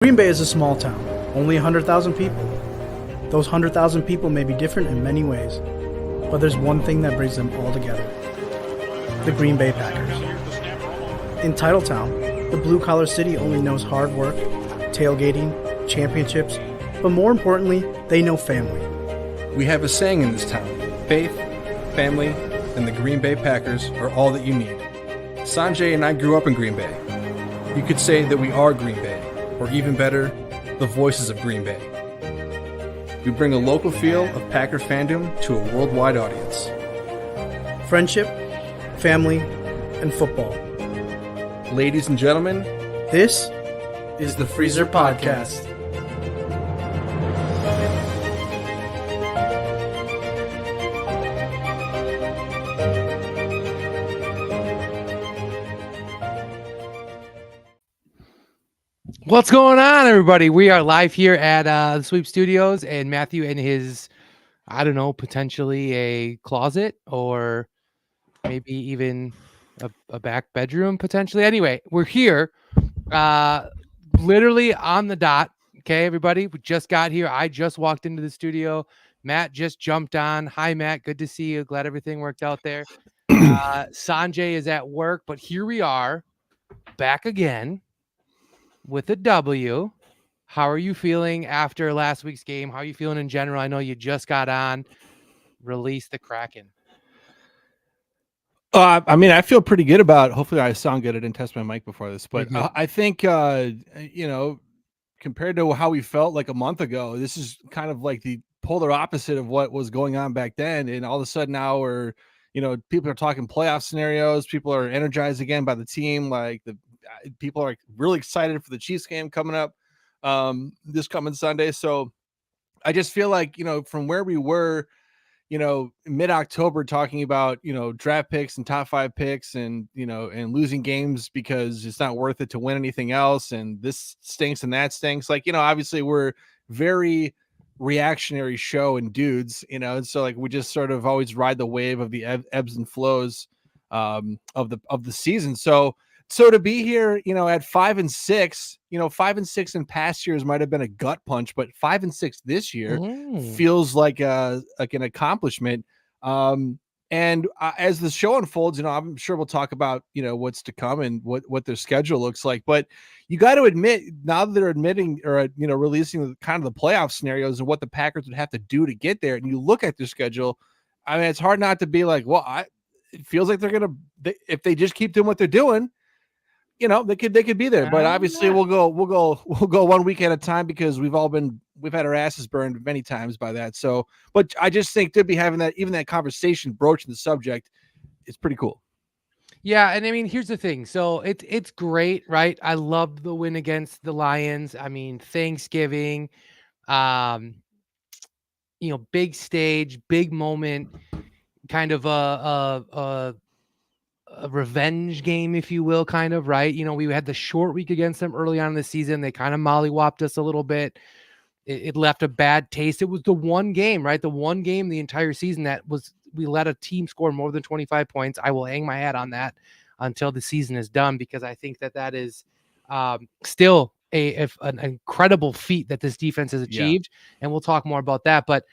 Green Bay is a small town, only 100,000 people. Those 100,000 people may be different in many ways, but there's one thing that brings them all together: the Green Bay Packers. In Titletown, the blue-collar city only knows hard work, tailgating, championships, but more importantly, they know family. We have a saying in this town: faith, family, and the Green Bay Packers are all that you need. Sanjay and I grew up in Green Bay. You could say that we are Green Bay, or even better, the voices of Green Bay. We bring a local feel of Packer fandom to a worldwide audience. Friendship, family, and football. Ladies and gentlemen, This is the Freezer Podcast. What's going on, everybody? We are live here at the Sweep Studios, and Matthew in his, I don't know, potentially a closet or maybe even a back bedroom, potentially. Anyway, we're here literally on the dot. Okay, everybody, we just got here. I just walked into the studio. Matt just jumped on. Hi, Matt. Good to see you. Glad everything worked out there. Sanjay is at work, but here we are back again with a W. How are you feeling after last week's game? How are you feeling in general? I know you just got on. Release the Kraken. I mean, I feel pretty good about. Hopefully, I sound good. I didn't test my mic before this, but I think compared to how we felt like a month ago, this is kind of like the polar opposite of what was going on back then. And all of a sudden now we're, people are talking playoff scenarios. People are energized again by the team. Like people are really excited for the Chiefs game coming up this coming Sunday. So I just feel like, from where we were, mid-October talking about, draft picks and top 5 picks and losing games because it's not worth it to win anything else. And this stinks and that stinks. Like, obviously we're very reactionary show and dudes, and so like we just sort of always ride the wave of the ebbs and flows of the season. So to be here, at 5-6, 5-6 in past years might have been a gut punch, but 5-6 this year feels like an accomplishment. And as the show unfolds, I'm sure we'll talk about, what's to come and what their schedule looks like. But you got to admit, now that they're admitting or, releasing kind of the playoff scenarios and what the Packers would have to do to get there, and you look at their schedule, I mean, it's hard not to be like, well, it feels like they're going to, if they just keep doing what they're doing, they could be there, but obviously we'll go 1 week at a time because we've had our asses burned many times by that. So, but I just think to be having that conversation, broaching the subject, it's pretty cool. Yeah, and I mean, here's the thing. So it's great, right? I love the win against the Lions. I mean, Thanksgiving, big stage, big moment, kind of a revenge game, if you will, kind of, right? We had the short week against them early on in the season. They kind of mollywopped us a little bit. It left a bad taste. It was the one game, right? The one game the entire season we let a team score more than 25 points. I will hang my hat on that until the season is done, because I think that is still an incredible feat that this defense has achieved. Yeah. And we'll talk more about that. But,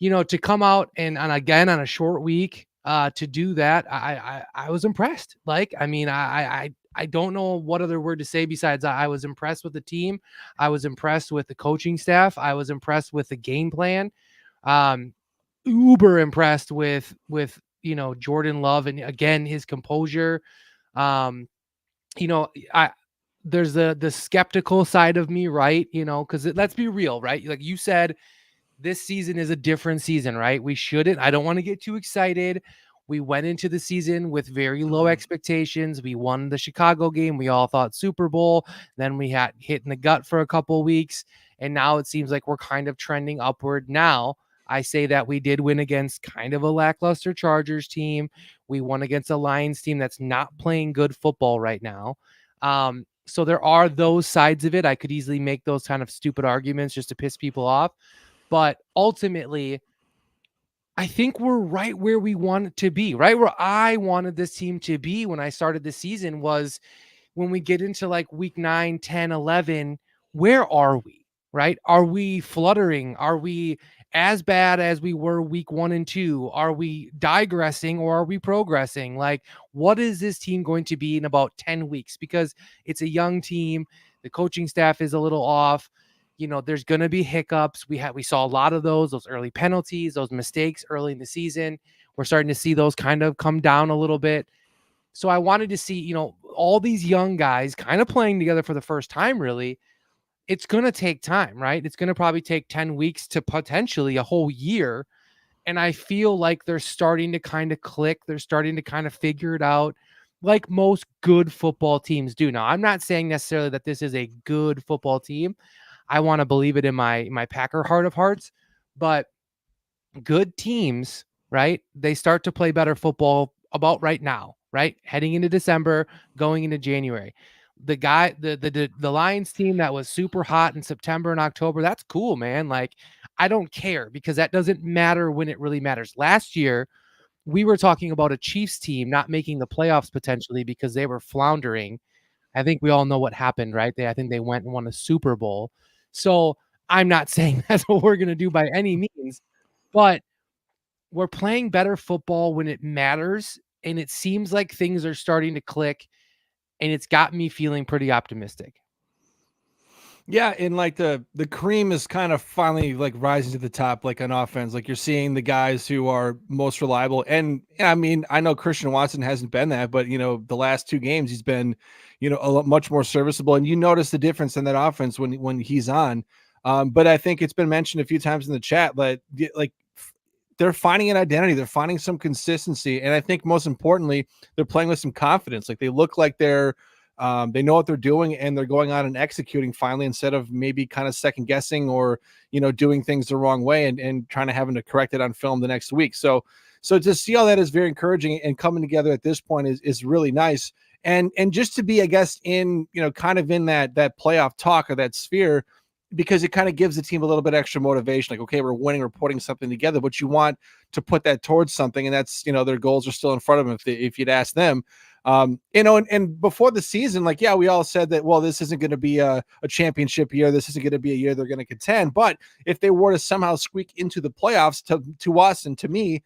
to come out and again on a short week, to do that, I was impressed. Like, I mean, I don't know what other word to say besides I was impressed with the team. I was impressed with the coaching staff. I was impressed with the game plan. Uber impressed with Jordan Love, and again his composure. There's the skeptical side of me, right? Because let's be real, right? Like you said, this season is a different season, right? I don't want to get too excited. We went into the season with very low expectations. We won the Chicago game. We all thought Super Bowl. Then we had hit in the gut for a couple of weeks. And now it seems like we're kind of trending upward. Now, I say that we did win against kind of a lackluster Chargers team. We won against a Lions team that's not playing good football right now. So there are those sides of it. I could easily make those kind of stupid arguments just to piss people off. But ultimately, I think we're right where we want it to be, right where I wanted this team to be when I started the season was when we get into like week 9, 10, 11, where are we, right? Are we fluttering? Are we as bad as we were week 1 and 2? Are we digressing or are we progressing? Like, what is this team going to be in about 10 weeks? Because it's a young team. The coaching staff is a little off. You know, there's going to be hiccups. We saw a lot of those early penalties, those mistakes early in the season. We're starting to see those kind of come down a little bit. So I wanted to see, you know, all these young guys kind of playing together for the first time, really. It's going to take time, right? It's going to probably take 10 weeks to potentially a whole year. And I feel like they're starting to kind of click. They're starting to kind of figure it out like most good football teams do. Now, I'm not saying necessarily that this is a good football team. I want to believe it in my Packer heart of hearts, but good teams, right? They start to play better football about right now, right? Heading into December, going into January. The Lions team that was super hot in September and October, that's cool, man. Like, I don't care because that doesn't matter when it really matters. Last year, we were talking about a Chiefs team not making the playoffs potentially because they were floundering. I think we all know what happened, right? I think they went and won a Super Bowl. So I'm not saying that's what we're going to do by any means, but we're playing better football when it matters. And it seems like things are starting to click, and it's got me feeling pretty optimistic. Yeah, and like the cream is kind of finally like rising to the top, like on offense. Like you're seeing the guys who are most reliable. And I mean, I know Christian Watson hasn't been that, but you know, the last 2 games he's been, you know, a lot much more serviceable. And you notice the difference in that offense when he's on. But I think it's been mentioned a few times in the chat that like they're finding an identity, they're finding some consistency, and I think most importantly, they're playing with some confidence. Like they look like they know what they're doing and they're going on and executing finally instead of maybe kind of second guessing or, you know, doing things the wrong way and trying to having to correct it on film the next week. So to see all that is very encouraging, and coming together at this point is really nice. And just to be, I guess, in, you know, kind of in that playoff talk or that sphere, because it kind of gives the team a little bit extra motivation. Like, okay, we're winning, we're putting something together, but you want to put that towards something. And that's, you know, their goals are still in front of them if you'd ask them. You know, and before the season, like, yeah, we all said that, well, this isn't going to be a championship year. This isn't going to be a year they're going to contend. But if they were to somehow squeak into the playoffs, to us and to me,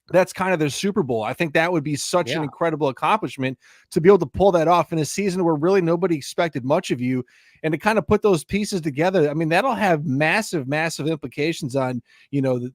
that's kind of their Super Bowl. I think that would be such an incredible accomplishment to be able to pull that off in a season where really nobody expected much of you, and to kind of put those pieces together. I mean, that'll have massive, massive implications on, you know,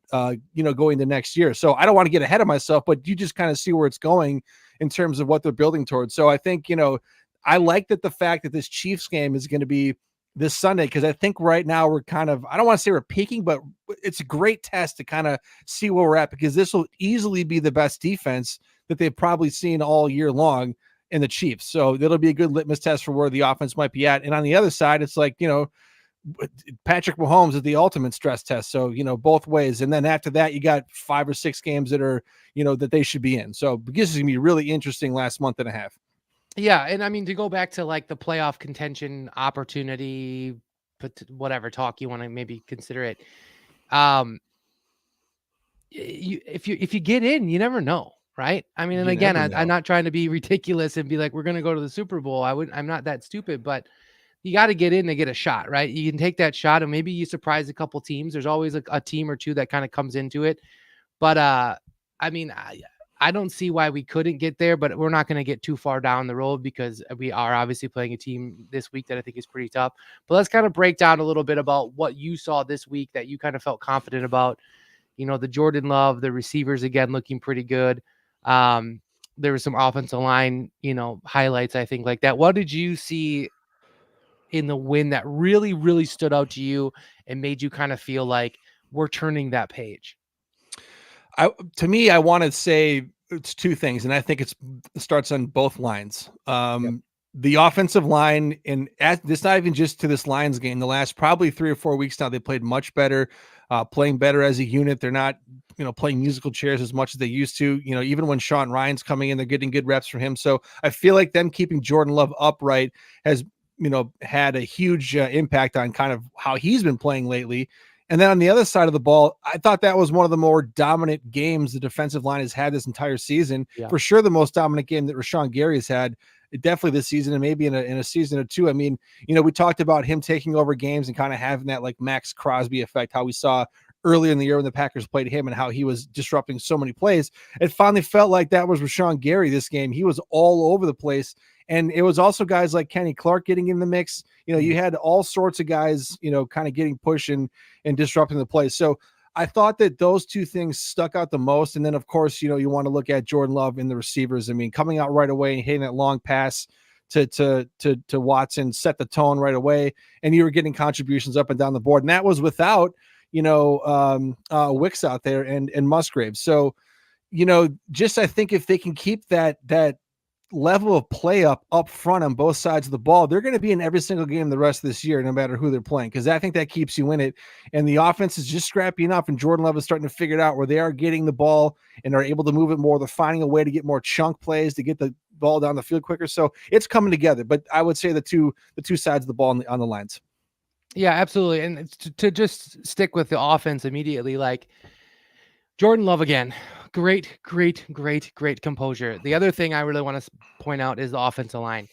going to next year. So I don't want to get ahead of myself, but you just kind of see where it's going in terms of what they're building towards. So I think, you know, I like that the fact that this Chiefs game is going to be this Sunday, because I think right now we're kind of, I don't want to say we're peaking, but it's a great test to kind of see where we're at, because this will easily be the best defense that they've probably seen all year long in the Chiefs. So that'll be a good litmus test for where the offense might be at. And on the other side, it's like, you know, Patrick Mahomes is the ultimate stress test. So, you know, both ways. And then after that, you got 5 or 6 games that are, you know, that they should be in. So this is going to be really interesting last month and a half. Yeah, and I mean, to go back to like the playoff contention opportunity, whatever talk you want to maybe consider it. If you get in, you never know, right? I mean, and again, I'm not trying to be ridiculous and be like, we're going to go to the Super Bowl. I'm not that stupid, but you got to get in to get a shot, right? You can take that shot and maybe you surprise a couple teams. There's always a team or two that kind of comes into it. But I mean, I don't see why we couldn't get there, but we're not going to get too far down the road because we are obviously playing a team this week that I think is pretty tough. But let's kind of break down a little bit about what you saw this week that you kind of felt confident about. You know, the Jordan Love, the receivers again looking pretty good. There was some offensive line, you know, highlights, I think, like that. What did you see in the win that really, really stood out to you and made you kind of feel like we're turning that page? To me, I want to say it's 2 things, and I think it starts on both lines. The offensive line, and it's not even just to this Lions game. The last probably 3 or 4 weeks now, they played much better, playing better as a unit. They're not, you know, playing musical chairs as much as they used to. You know, even when Sean Ryan's coming in, they're getting good reps from him. So I feel like them keeping Jordan Love upright has, you know, had a huge impact on kind of how he's been playing lately. And then on the other side of the ball, I thought that was one of the more dominant games the defensive line has had this entire season. Yeah. For sure, the most dominant game that Rashawn Gary has had. definitely this season and maybe in a season or two. I mean, we talked about him taking over games and kind of having that like Max Crosby effect, how we saw earlier in the year when the Packers played him and how he was disrupting so many plays. It finally felt like that was Rashawn Gary this game. He was all over the place. And it was also guys like Kenny Clark getting in the mix. You had all sorts of guys, kind of getting pushed and disrupting the play. So I thought that those two things stuck out the most. And then, of course, you want to look at Jordan Love and the receivers. I mean, coming out right away and hitting that long pass to Watson set the tone right away. And you were getting contributions up and down the board. And that was without, Wicks out there and Musgrave. So, just I think if they can keep that level of play up front on both sides of the ball, they're going to be in every single game the rest of this year, no matter who they're playing. Cause I think that keeps you in it. And the offense is just scrappy enough. And Jordan Love is starting to figure it out where they are getting the ball and are able to move it more. They're finding a way to get more chunk plays to get the ball down the field quicker. So it's coming together, but I would say the two sides of the ball on the lines. Yeah, absolutely. And to just stick with the offense immediately, like Jordan Love again, great composure. The other thing I really want to point out is the offensive line.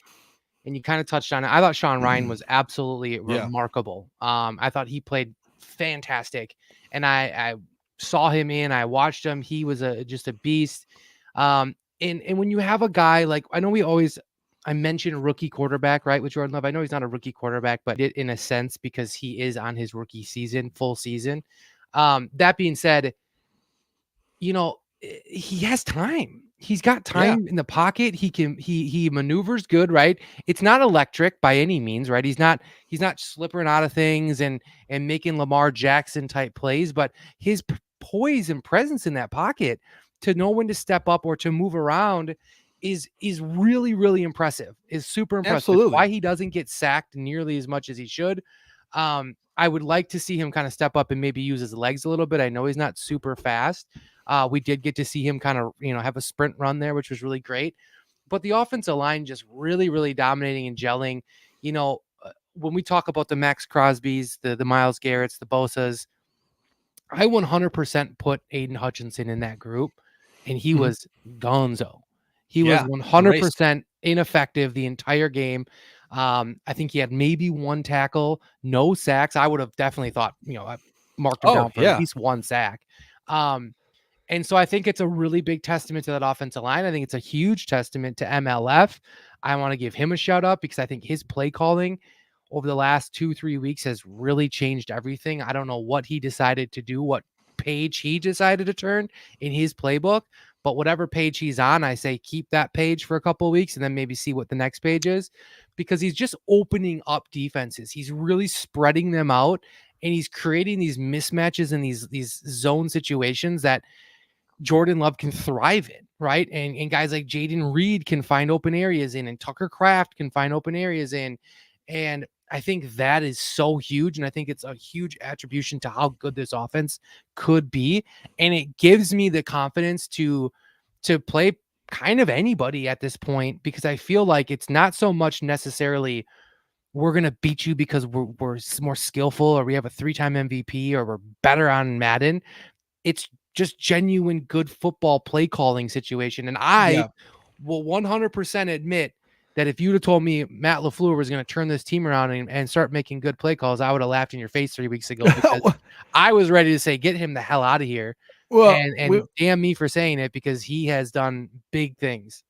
And you kind of touched on it. I thought Sean Ryan was absolutely remarkable. I thought he played fantastic. And I saw him I watched him. He was just a beast. And when you have a guy like, I know I mentioned rookie quarterback, right, with Jordan Love. I know he's not a rookie quarterback, but in a sense, because he is on his rookie season, full season. That being said, he has time. He's got time in the pocket. He maneuvers good, right? It's not electric by any means, right? He's not slipping out of things and making Lamar Jackson type plays, but his poise and presence in that pocket to know when to step up or to move around is really, really impressive. Is super impressive. Absolutely. Why he doesn't get sacked nearly as much as he should. I would like to see him kind of step up and maybe use his legs a little bit. I know he's not super fast. We did get to see him kind of, have a sprint run there, which was really great. But the offensive line just really, really dominating and gelling. When we talk about the Max Crosbys, the Myles Garretts, the Bosas, I 100% put Aiden Hutchinson in that group, and he was gonzo. He was 100% ineffective the entire game. I think he had maybe one tackle, no sacks. I would have definitely thought, I marked him down for at least one sack. And so I think it's a really big testament to that offensive line. I think it's a huge testament to MLF. I want to give him a shout out because I think his play calling over the last 2-3 weeks has really changed everything. I don't know what he decided to do, what page he decided to turn in his playbook, but whatever page he's on, I say keep that page for a couple of weeks and then maybe see what the next page is, because he's just opening up defenses. He's really spreading them out, and he's creating these mismatches and these zone situations that Jordan Love can thrive in, right? And guys like Jaden Reed can find open areas in, and Tucker Kraft can find open areas in. And I think that is so huge. And I think it's a huge attribution to how good this offense could be. And it gives me the confidence to play kind of anybody at this point, because I feel like it's not so much necessarily we're going to beat you because we're more skillful or we have a 3-time MVP or we're better on Madden. It's just genuine good football play calling situation. And I will 100% admit that if you'd have told me Matt LaFleur was going to turn this team around and start making good play calls, I would have laughed in your face 3 weeks ago, because I was ready to say, get him the hell out of here. Well, and damn me for saying it, because he has done big things.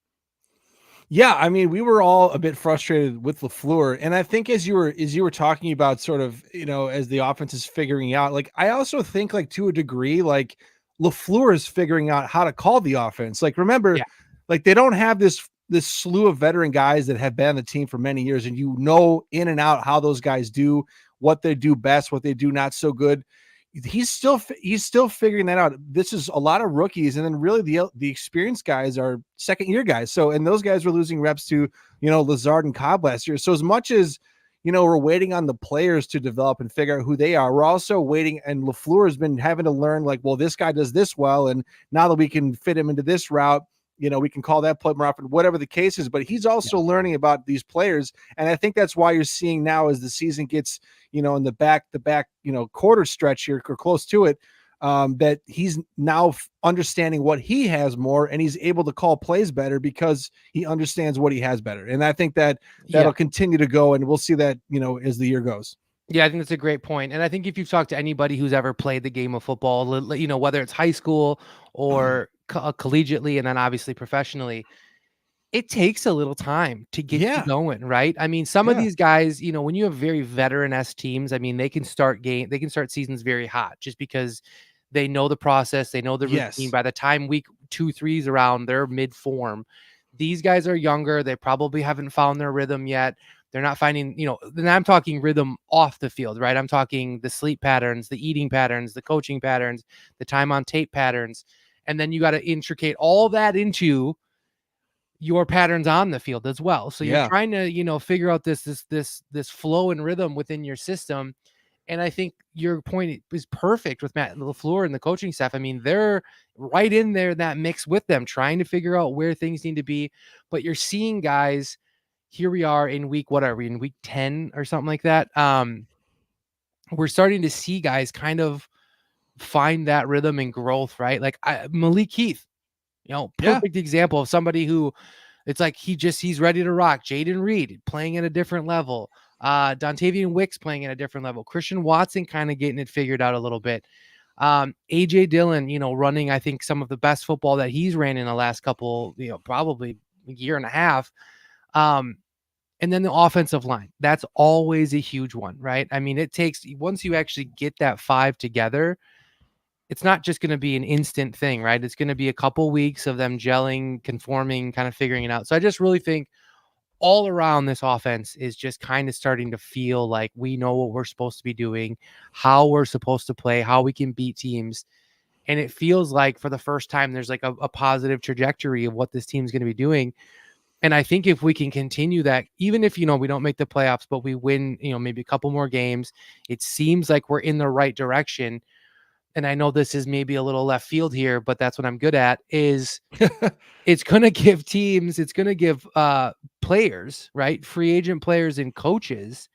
Yeah, I mean, we were all a bit frustrated with LaFleur, and I think as you were talking about sort of, as the offense is figuring out, like I also think like to a degree, like LaFleur is figuring out how to call the offense. Like remember, like they don't have this slew of veteran guys that have been on the team for many years, and in and out how those guys do, what they do best, what they do not so good. He's still figuring that out. This is a lot of rookies, and then really the experienced guys are second year guys. So, and those guys were losing reps to, Lazard and Cobb last year. So as much as, we're waiting on the players to develop and figure out who they are, we're also waiting, and LaFleur has been having to learn like, well, this guy does this well, and now that we can fit him into this route, we can call that play more often, whatever the case is. But he's also learning about these players. And I think that's why you're seeing now as the season gets, in the back, quarter stretch here or close to it, that he's now understanding what he has more, and he's able to call plays better because he understands what he has better. And I think that that'll continue to go, and we'll see that, as the year goes. Yeah, I think that's a great point. And I think if you've talked to anybody who's ever played the game of football, whether it's high school or collegiately, and then obviously professionally, it takes a little time to get you going, right? I mean, some of these guys, when you have very veteran-esque teams, I mean, they can start seasons very hot just because they know the process, they know the routine. By the time week 2, 3 is around, they're mid-form. These guys are younger. They probably haven't found their rhythm yet. They're not finding, then I'm talking rhythm off the field, right? I'm talking the sleep patterns, the eating patterns, the coaching patterns, the time on tape patterns. And then you got to intricate all that into your patterns on the field as well. So you're trying to, figure out this flow and rhythm within your system. And I think your point is perfect with Matt LaFleur and the coaching staff. I mean, they're right in there, that mix with them, trying to figure out where things need to be. But you're seeing guys, here we are in week 10 or something like that. We're starting to see guys kind of find that rhythm and growth, right? Like Malik Heath, perfect example of somebody who it's like he's ready to rock. Jaden Reed playing at a different level. Dontavian Wicks playing at a different level. Christian Watson kind of getting it figured out a little bit. AJ Dillon, running, I think, some of the best football that he's ran in the last couple, probably a year and a half. And then the offensive line, that's always a huge one, right? I mean, it takes, once you actually get that 5 together, it's not just going to be an instant thing, right? It's going to be a couple weeks of them gelling, conforming, kind of figuring it out. So I just really think all around this offense is just kind of starting to feel like we know what we're supposed to be doing, how we're supposed to play, how we can beat teams. And it feels like for the first time, there's like a positive trajectory of what this team's going to be doing. And I think if we can continue that, even if, we don't make the playoffs, but we win, maybe a couple more games, it seems like we're in the right direction. And I know this is maybe a little left field here, but that's what I'm good at, is it's going to give teams, it's going to give players, right? Free agent players and coaches,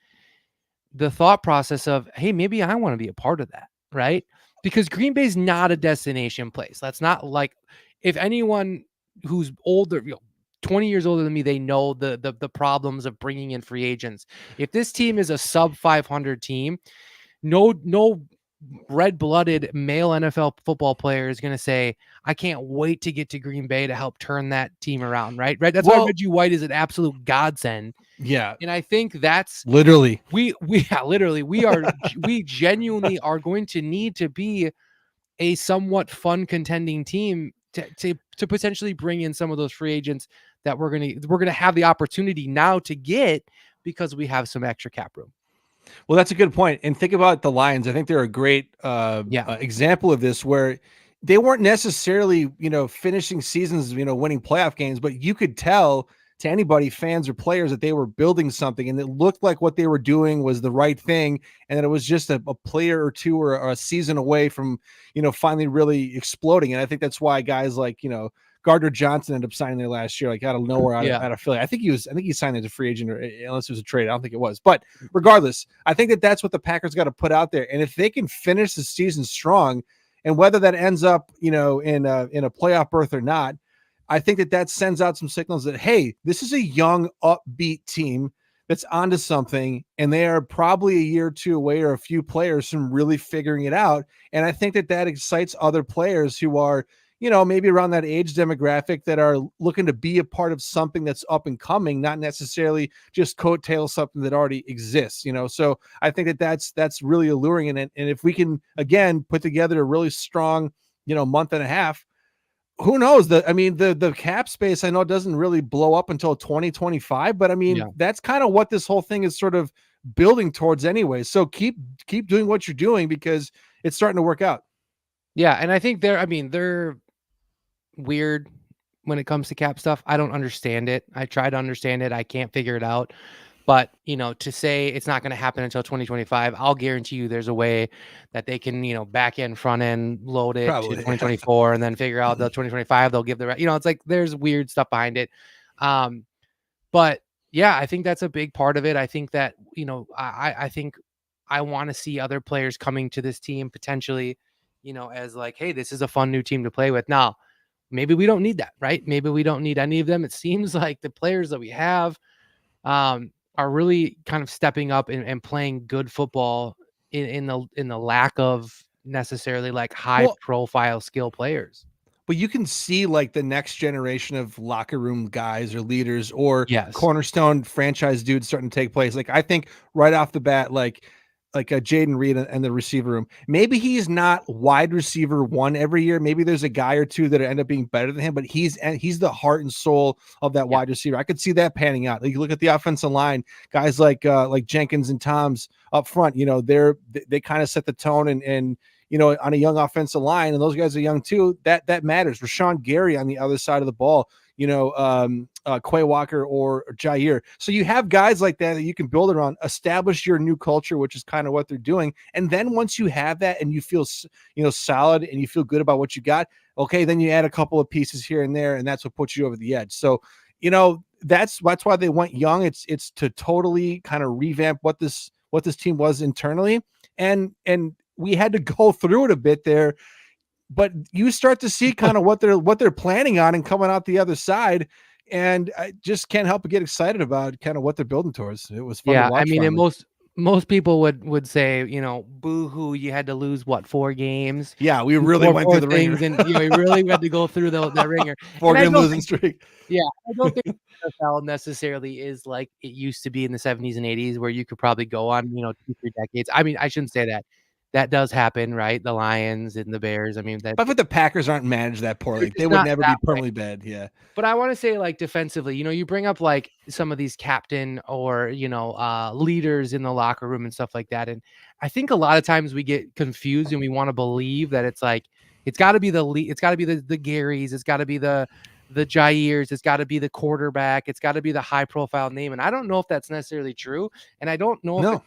the thought process of, hey, maybe I want to be a part of that, right? Because Green Bay's not a destination place. That's not like, if anyone who's older, 20 years older than me, they know the problems of bringing in free agents. If this team is a sub 500 team, no red-blooded male NFL football player is going to say, I can't wait to get to Green Bay to help turn that team around, right? That's why Reggie White is an absolute godsend. Yeah. And I think that's literally, we genuinely are going to need to be a somewhat fun contending team to potentially bring in some of those free agents that we're going to have the opportunity now to get, because we have some extra cap room. Well, that's a good point. And think about the Lions. I think they're a great example of this, where they weren't necessarily, finishing seasons, winning playoff games, but you could tell to anybody, fans or players, that they were building something, and it looked like what they were doing was the right thing, and that it was just a player or two or a season away from, finally really exploding. And I think that's why guys like, Gardner Johnson ended up signing there last year, like out of nowhere, out of Philly. I think he signed as a free agent, or unless it was a trade. I don't think it was. But regardless, I think that's what the Packers got to put out there. And if they can finish the season strong, and whether that ends up, in a playoff berth or not, I think that sends out some signals that, hey, this is a young, upbeat team that's onto something, and they are probably a year or two away, or a few players, from really figuring it out. And I think that excites other players who are, maybe around that age demographic, that are looking to be a part of something that's up and coming, not necessarily just coattail something that already exists, So I think that's really alluring. And if we can, again, put together a really strong, month and a half, who knows? The cap space, I know, doesn't really blow up until 2025, but that's kind of what this whole thing is sort of building towards anyway. So keep doing what you're doing, because it's starting to work out. Yeah. And I think they're weird when it comes to cap stuff. I don't understand it. I try to understand it. I can't figure it out. But, to say it's not going to happen until 2025, I'll guarantee you there's a way that they can, back end, front end, load it to 2024 and then figure out the 2025. They'll give the, it's like there's weird stuff behind it. But yeah, I think that's a big part of it. I think that, I think I want to see other players coming to this team potentially, as like, hey, this is a fun new team to play with. Now, maybe we don't need that, right? Maybe we don't need any of them. It seems like the players that we have are really kind of stepping up and playing good football in the lack of necessarily like high profile skill players. But you can see like the next generation of locker room guys or leaders or Yes. cornerstone franchise dudes starting to take place. Like I think right off the bat, like a Jaden Reed and the receiver room. Maybe he's not wide receiver one every year. Maybe there's a guy or two that end up being better than him, but he's the heart and soul of that wide receiver. I could see that panning out. Like you look at the offensive line, guys like Jenkins and Toms up front, they kind of set the tone and on a young offensive line, and those guys are young too. That matters. Rashawn Gary on the other side of the ball, Quay Walker or Jair. So you have guys like that you can build around, establish your new culture, which is kind of what they're doing. And then once you have that and you feel, solid and you feel good about what you got, okay, then you add a couple of pieces here and there, and that's what puts you over the edge. So, that's why they went young. It's to totally kind of revamp what this team was internally. And we had to go through it a bit there, but you start to see kind of what they're planning on and coming out the other side. And I just can't help but get excited about kind of what they're building towards. It was fun to watch. I mean, and most people would say, boo-hoo, you had to lose 4 games. Yeah, we really went through the ringer. And we really had to go through the ringer. 4-game losing streak. Yeah, I don't think NFL necessarily is like it used to be in the 70s and 80s where you could probably go on, 2-3 decades. I mean, I shouldn't say that. That does happen, right? The Lions and the Bears. I mean, but the Packers aren't managed that poorly. They would never be permanently bad. Yeah. But I want to say, like, defensively, you bring up like some of these captain or leaders in the locker room and stuff like that, and I think a lot of times we get confused and we want to believe that it's like it's got to be it's got to be the Garys, it's got to be the Jairs, it's got to be the quarterback, it's got to be the high profile name, and I don't know if that's necessarily true, and I don't know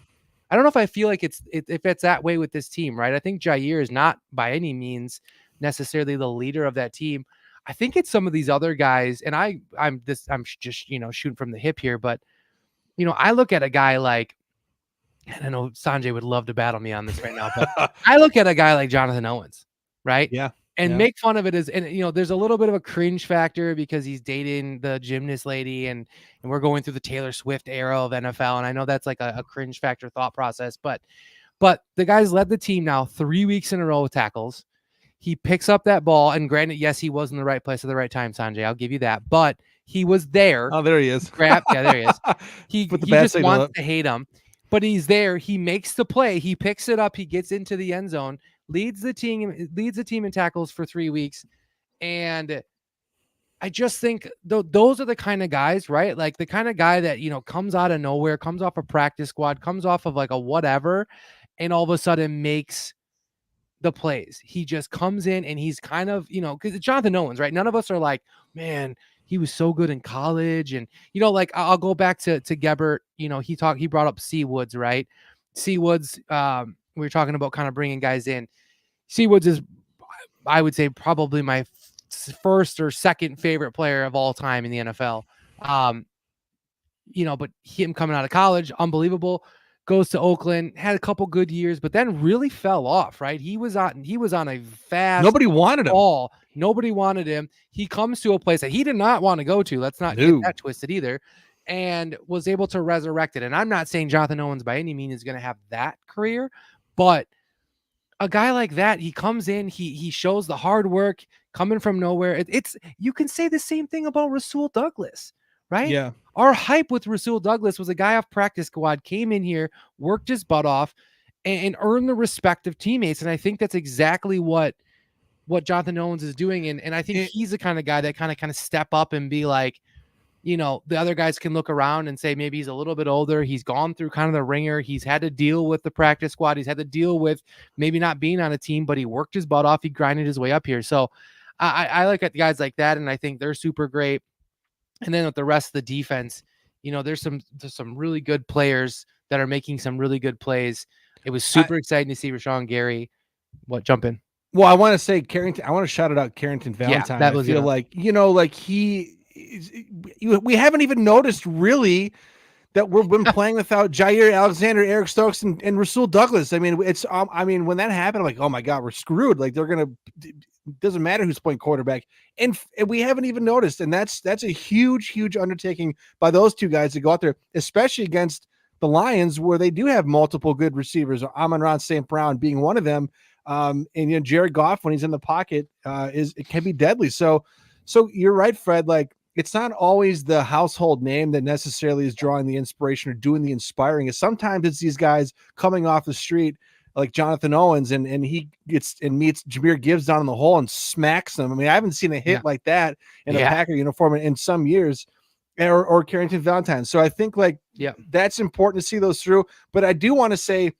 if I feel like if it's that way with this team, right? I think Jair is not by any means necessarily the leader of that team. I think it's some of these other guys, and I'm just shooting from the hip here, but I look at a guy like, and I know Sanjay would love to battle me on this right now, but I look at a guy like Jonathan Owens, right? Yeah. And make fun of it there's a little bit of a cringe factor because he's dating the gymnast lady and we're going through the Taylor Swift era of NFL. And I know that's like a cringe factor thought process, but the guy's led the team now 3 weeks in a row with tackles. He picks up that ball, and granted, yes, he was in the right place at the right time, Sanjay. I'll give you that, but he was there. Oh, there he is. There he is. He just wants to hate him, but he's there. He makes the play. He picks it up. He gets into the end zone. Leads the team in tackles for 3 weeks. And I just think those are the kind of guys, right? Like the kind of guy that, comes out of nowhere, comes off a practice squad, comes off of like a whatever, and all of a sudden makes the plays. He just comes in and he's kind of, because Jonathan Owens, right? None of us are like, man, he was so good in college. And, like I'll go back to Gebert, he brought up C Woods, right? C Woods, we were talking about kind of bringing guys in. C Woods is, I would say, probably my first or second favorite player of all time in the NFL. But him coming out of college, unbelievable. Goes to Oakland, had a couple good years, but then really fell off, right? He was on a fast. Nobody wanted him. Nobody wanted him. He comes to a place that he did not want to go to. Let's not get that twisted either. And was able to resurrect it. And I'm not saying Jonathan Owens by any means is going to have that career, but a guy like that, he comes in, he shows the hard work coming from nowhere. You can say the same thing about Rasul Douglas, right? Yeah. Our hype with Rasul Douglas was a guy off practice squad, came in here, worked his butt off, and earned the respect of teammates. And I think that's exactly what Jonathan Owens is doing. And I think he's the kind of guy that kind of step up and be like, the other guys can look around and say maybe he's a little bit older. He's gone through kind of the ringer. He's had to deal with the practice squad. He's had to deal with maybe not being on a team, but he worked his butt off. He grinded his way up here. So I look at the guys like that, and I think they're super great. And then with the rest of the defense, there's some really good players that are making some really good plays. It was super exciting to see Rashawn Gary. Jump in. Well, I want to say Carrington. I want to shout it out, Carrington Valentine. Yeah, that was I feel like we haven't even noticed really that we've been playing without Jair Alexander, Eric Stokes, and Rasul Douglas. I mean, it's when that happened, I'm like, oh my God, we're screwed. Like doesn't matter who's playing quarterback, and we haven't even noticed. And that's a huge undertaking by those two guys to go out there, especially against the Lions, where they do have multiple good receivers. Amon-Ra St. Brown being one of them, and Jared Goff, when he's in the pocket, it can be deadly. So you're right, Fred. Like, it's not always the household name that necessarily is drawing the inspiration or doing the inspiring. Sometimes it's these guys coming off the street like Jonathan Owens, and he gets and meets Jahmyr Gibbs down in the hole and smacks them. I mean, I haven't seen a hit like that in a Packer uniform in some years, or Carrington Valentine. So I think that's important to see those through. But I do want to say,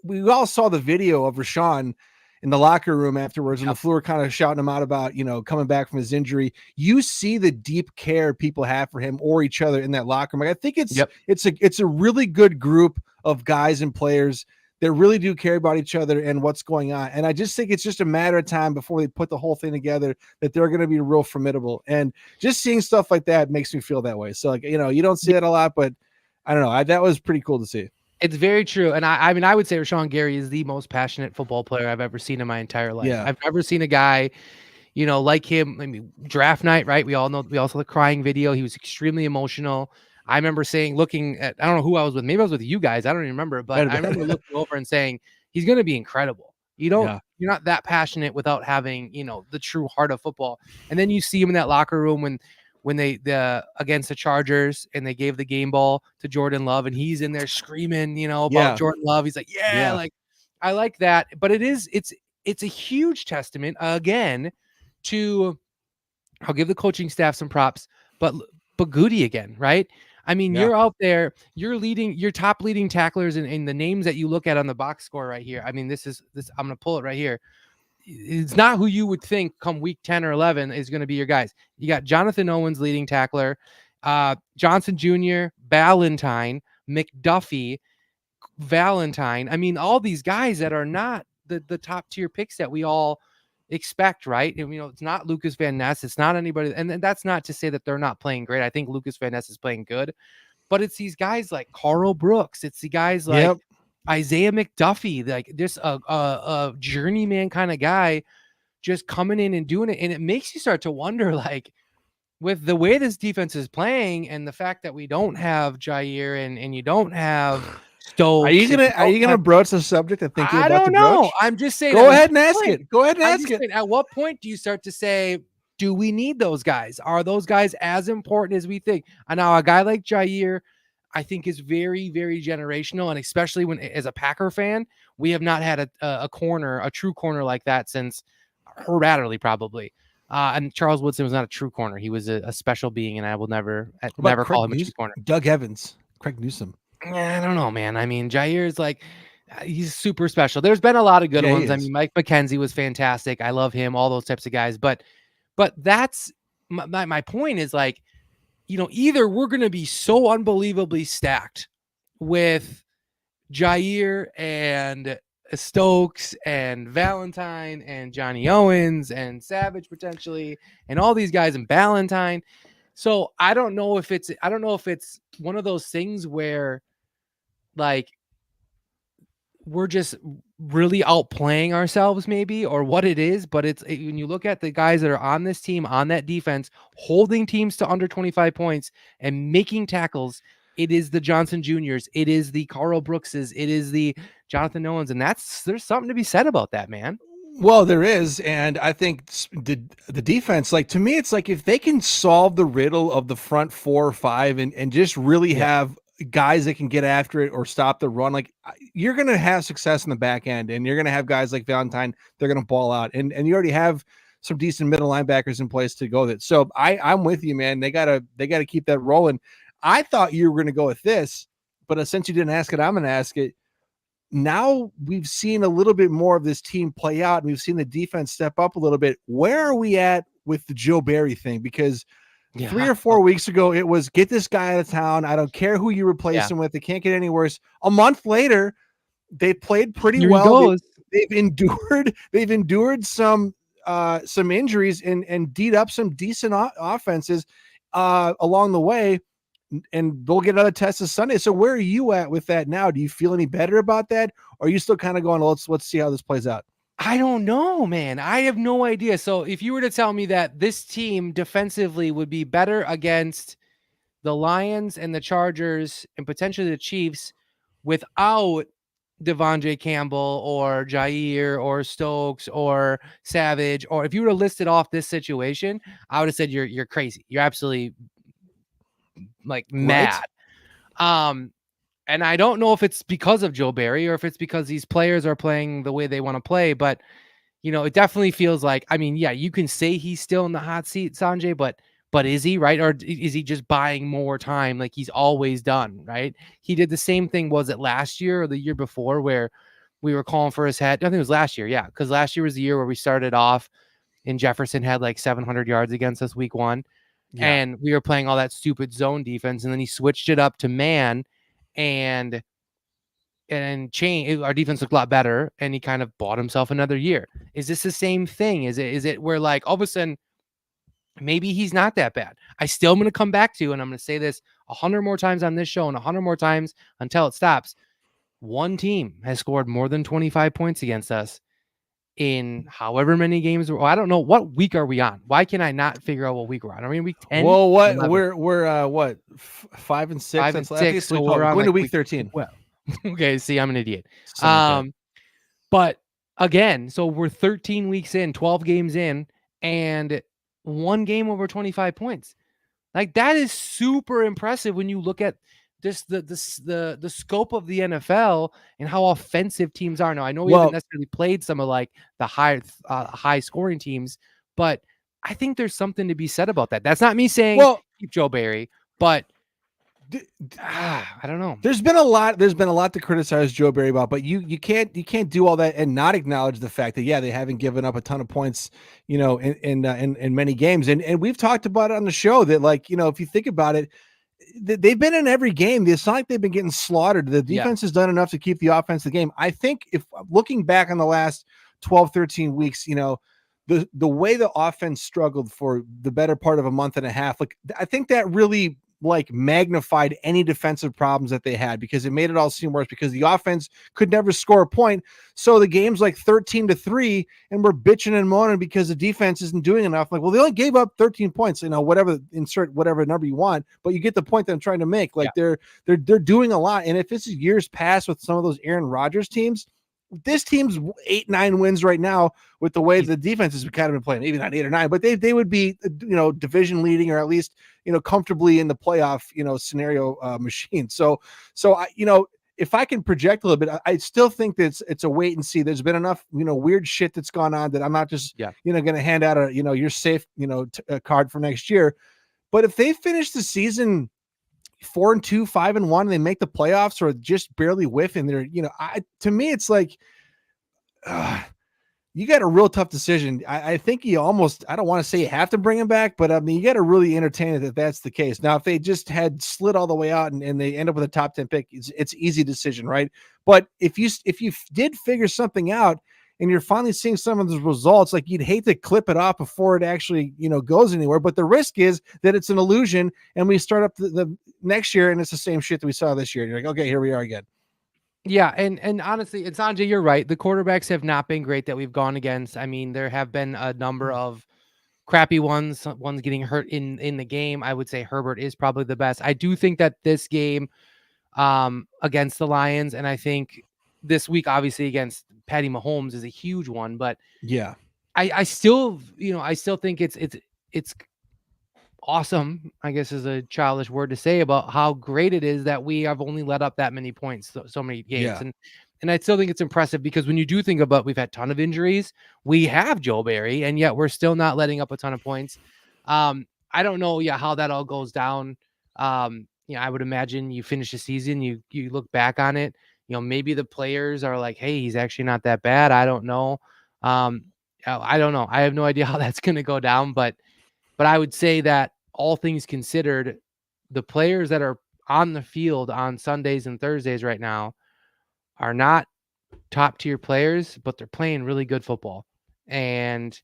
we all saw the video of Rashawn in the locker room afterwards, and the LaFleur kind of shouting him out about, coming back from his injury. You see the deep care people have for him or each other in that locker room. Like, I think it's a really good group of guys and players that really do care about each other and what's going on. And I just think it's just a matter of time before they put the whole thing together that they're going to be real formidable. And just seeing stuff like that makes me feel that way. So, you don't see that a lot, but I don't know. That was pretty cool to see. It's very true. And I mean, I would say Rashawn Gary is the most passionate football player I've ever seen in my entire life. Yeah. I've never seen a guy, like him. I mean, draft night, right? We all saw the crying video. He was extremely emotional. I remember looking at, I don't know who I was with. Maybe I was with you guys. I don't even remember, but I remember looking over and saying, he's going to be incredible. You're not that passionate without having, the true heart of football. And then you see him in that locker room when they against the Chargers, and they gave the game ball to Jordan Love, and he's in there screaming, about Jordan Love. He's like, like, I like that. But it's a huge testament again to, I'll give the coaching staff some props, but Goody again, right? I mean, you're out there, you're leading your top leading tacklers, and the names that you look at on the box score right here. I mean, this I'm going to pull it right here. It's not who you would think come week 10 or 11 is going to be your guys. You got Jonathan Owens, leading tackler, Johnson Jr., Ballantyne, McDuffie, Valentine. I mean, all these guys that are not the top tier picks that we all expect, right? And, it's not Lucas Van Ness. It's not anybody. And that's not to say that they're not playing great. I think Lucas Van Ness is playing good, but it's these guys like Carl Brooks. It's the guys like Isaiah McDuffie, like this a journeyman kind of guy just coming in and doing it. And it makes you start to wonder, like, with the way this defense is playing and the fact that we don't have Jair and you don't have Stokes. Are you gonna broach the subject and think I don't know. I'm just saying. Go ahead and ask it. Go ahead and ask it. At what point do you start to say, do we need those guys? Are those guys as important as we think? And now a guy like Jair, I think, is very, very generational, and especially when, as a Packer fan, we have not had a true corner like that since Herb Adderley, probably. And Charles Woodson was not a true corner; he was a special being, and I will never call him a true corner. Doug Evans, Craig Newsome. I don't know, man. I mean, Jair is like, he's super special. There's been a lot of good ones. I mean, Mike McKenzie was fantastic. I love him. All those types of guys. But that's my point is, like, either we're going to be so unbelievably stacked with Jair and Stokes and Valentine and Johnny Owens and Savage potentially, and all these guys, and Ballantyne. So I don't know if it's one of those things where, like, we're just really outplaying ourselves, maybe, or what it is. But when you look at the guys that are on this team, on that defense, holding teams to under 25 points and making tackles, it is the Johnson Juniors, it is the Carl Brookses, it is the Jonathan Owens, and there's something to be said about that, man. Well, there is, and I think the defense, like, to me, it's like if they can solve the riddle of the front 4 or 5 and just really have guys that can get after it or stop the run, like, you're going to have success in the back end, and you're going to have guys like Valentine, they're going to ball out, and you already have some decent middle linebackers in place to go with it. So I'm with you, man. They gotta keep that rolling. I thought you were going to go with this, but since you didn't ask it, I'm going to ask it. Now we've seen a little bit more of this team play out, and we've seen the defense step up a little bit. Where are we at with the Joe Barry thing? Because 3 or 4 weeks ago, it was get this guy out of town. I don't care who you replace him with. It can't get any worse. A month later, they played pretty well. They've endured some injuries and D'd up some decent offenses along the way. and they'll get another test this Sunday. So where are you at with that now? Do you feel any better about that? Or are you still kind of going, let's see how this plays out? I don't know, man. I have no idea. So if you were to tell me that this team defensively would be better against the Lions and the Chargers and potentially the Chiefs without Devondre Campbell or Jair or Stokes or Savage, or if you were to list it off this situation, I would have said you're crazy. You're absolutely like mad. And I don't know if it's because of Joe Barry or if it's because these players are playing the way they want to play, but it definitely feels like, I mean, yeah, you can say he's still in the hot seat, Sanjay, but is he, right? Or is he just buying more time like he's always done, right? He did the same thing, was it last year or the year before, where we were calling for his head? I think it was last year, yeah, because last year was the year where we started off and Jefferson had like 700 yards against us week 1, and we were playing all that stupid zone defense, and then he switched it up to man, and our defense looked a lot better, and he kind of bought himself another year. Is this the same thing? Is it where like all of a sudden maybe he's not that bad? I still am going to come back to, and I'm going to say this 100 more times on this show and 100 more times until it stops. One team has scored more than 25 points against us in however many games. I don't know, what week are we on? Why can I not figure out what week we're on? Are we in week 10? Well, what 11? we're what 5 and 6? 5 and 6. So we're on going to like week 13. Well, okay. See, I'm an idiot. Something But again, so we're 13 weeks in, 12 games in, and one game over 25 points. Like, that is super impressive when you look at this the scope of the NFL and how offensive teams are. Now, I know we haven't necessarily played some of like the high scoring teams, but I think there's something to be said about that. That's not me saying keep Joe Barry, but I don't know. There's been a lot to criticize Joe Barry about, but you can't do all that and not acknowledge the fact that they haven't given up a ton of points, in many games, and we've talked about it on the show that, like, if you think about it, they've been in every game. It's not like they've been getting slaughtered. The defense has done enough to keep the offense in the game. I think, if looking back on the last 12, 13 weeks, the way the offense struggled for the better part of a month and a half, like, I think that really like magnified any defensive problems that they had, because it made it all seem worse, because the offense could never score a point. So the game's like 13-3, and we're bitching and moaning because the defense isn't doing enough. Like, well, they only gave up 13 points, whatever, insert whatever number you want, but you get the point that I'm trying to make. Like, they're doing a lot. And if this is years past with some of those Aaron Rodgers teams, this team's 8-9 wins right now with the way the defense has kind of been playing. Maybe not 8 or 9, but they would be, division leading, or at least, comfortably in the playoff, scenario machine. So I, if I can project a little bit, I still think that it's a wait and see. There's been enough, weird shit that's gone on that I'm not just, going to hand out a, you're safe, a card for next year. But if they finish the season 4-2, 5-1, and they make the playoffs, or just barely whiff, and they're, to me, it's like, you got a real tough decision. I think you almost, I don't want to say you have to bring him back, but I mean, you got to really entertain it if that's the case. Now, if they just had slid all the way out and they end up with a top 10 pick, it's easy decision, right? But if you did figure something out, and you're finally seeing some of the results, like, you'd hate to clip it off before it actually, goes anywhere. But the risk is that it's an illusion, and we start up the next year, and it's the same shit that we saw this year. And you're like, okay, here we are again. Yeah, and honestly, and Sanjay, you're right. The quarterbacks have not been great that we've gone against. I mean, there have been a number of crappy ones getting hurt in the game. I would say Herbert is probably the best. I do think that this game against the Lions, and I think this week, obviously, against Patty Mahomes, is a huge one. But yeah, I still, I still think it's awesome, I guess is a childish word to say, about how great it is that we have only let up that many points so many games. Yeah. And I still think it's impressive, because when you do think about, we've had a ton of injuries, we have Joe Barry, and yet we're still not letting up a ton of points. I don't know how that all goes down. I would imagine you finish the season, you look back on it, maybe the players are like, hey, he's actually not that bad. I don't know. I don't know. I have no idea how that's going to go down, but I would say that, all things considered, the players that are on the field on Sundays and Thursdays right now are not top tier players, but they're playing really good football. And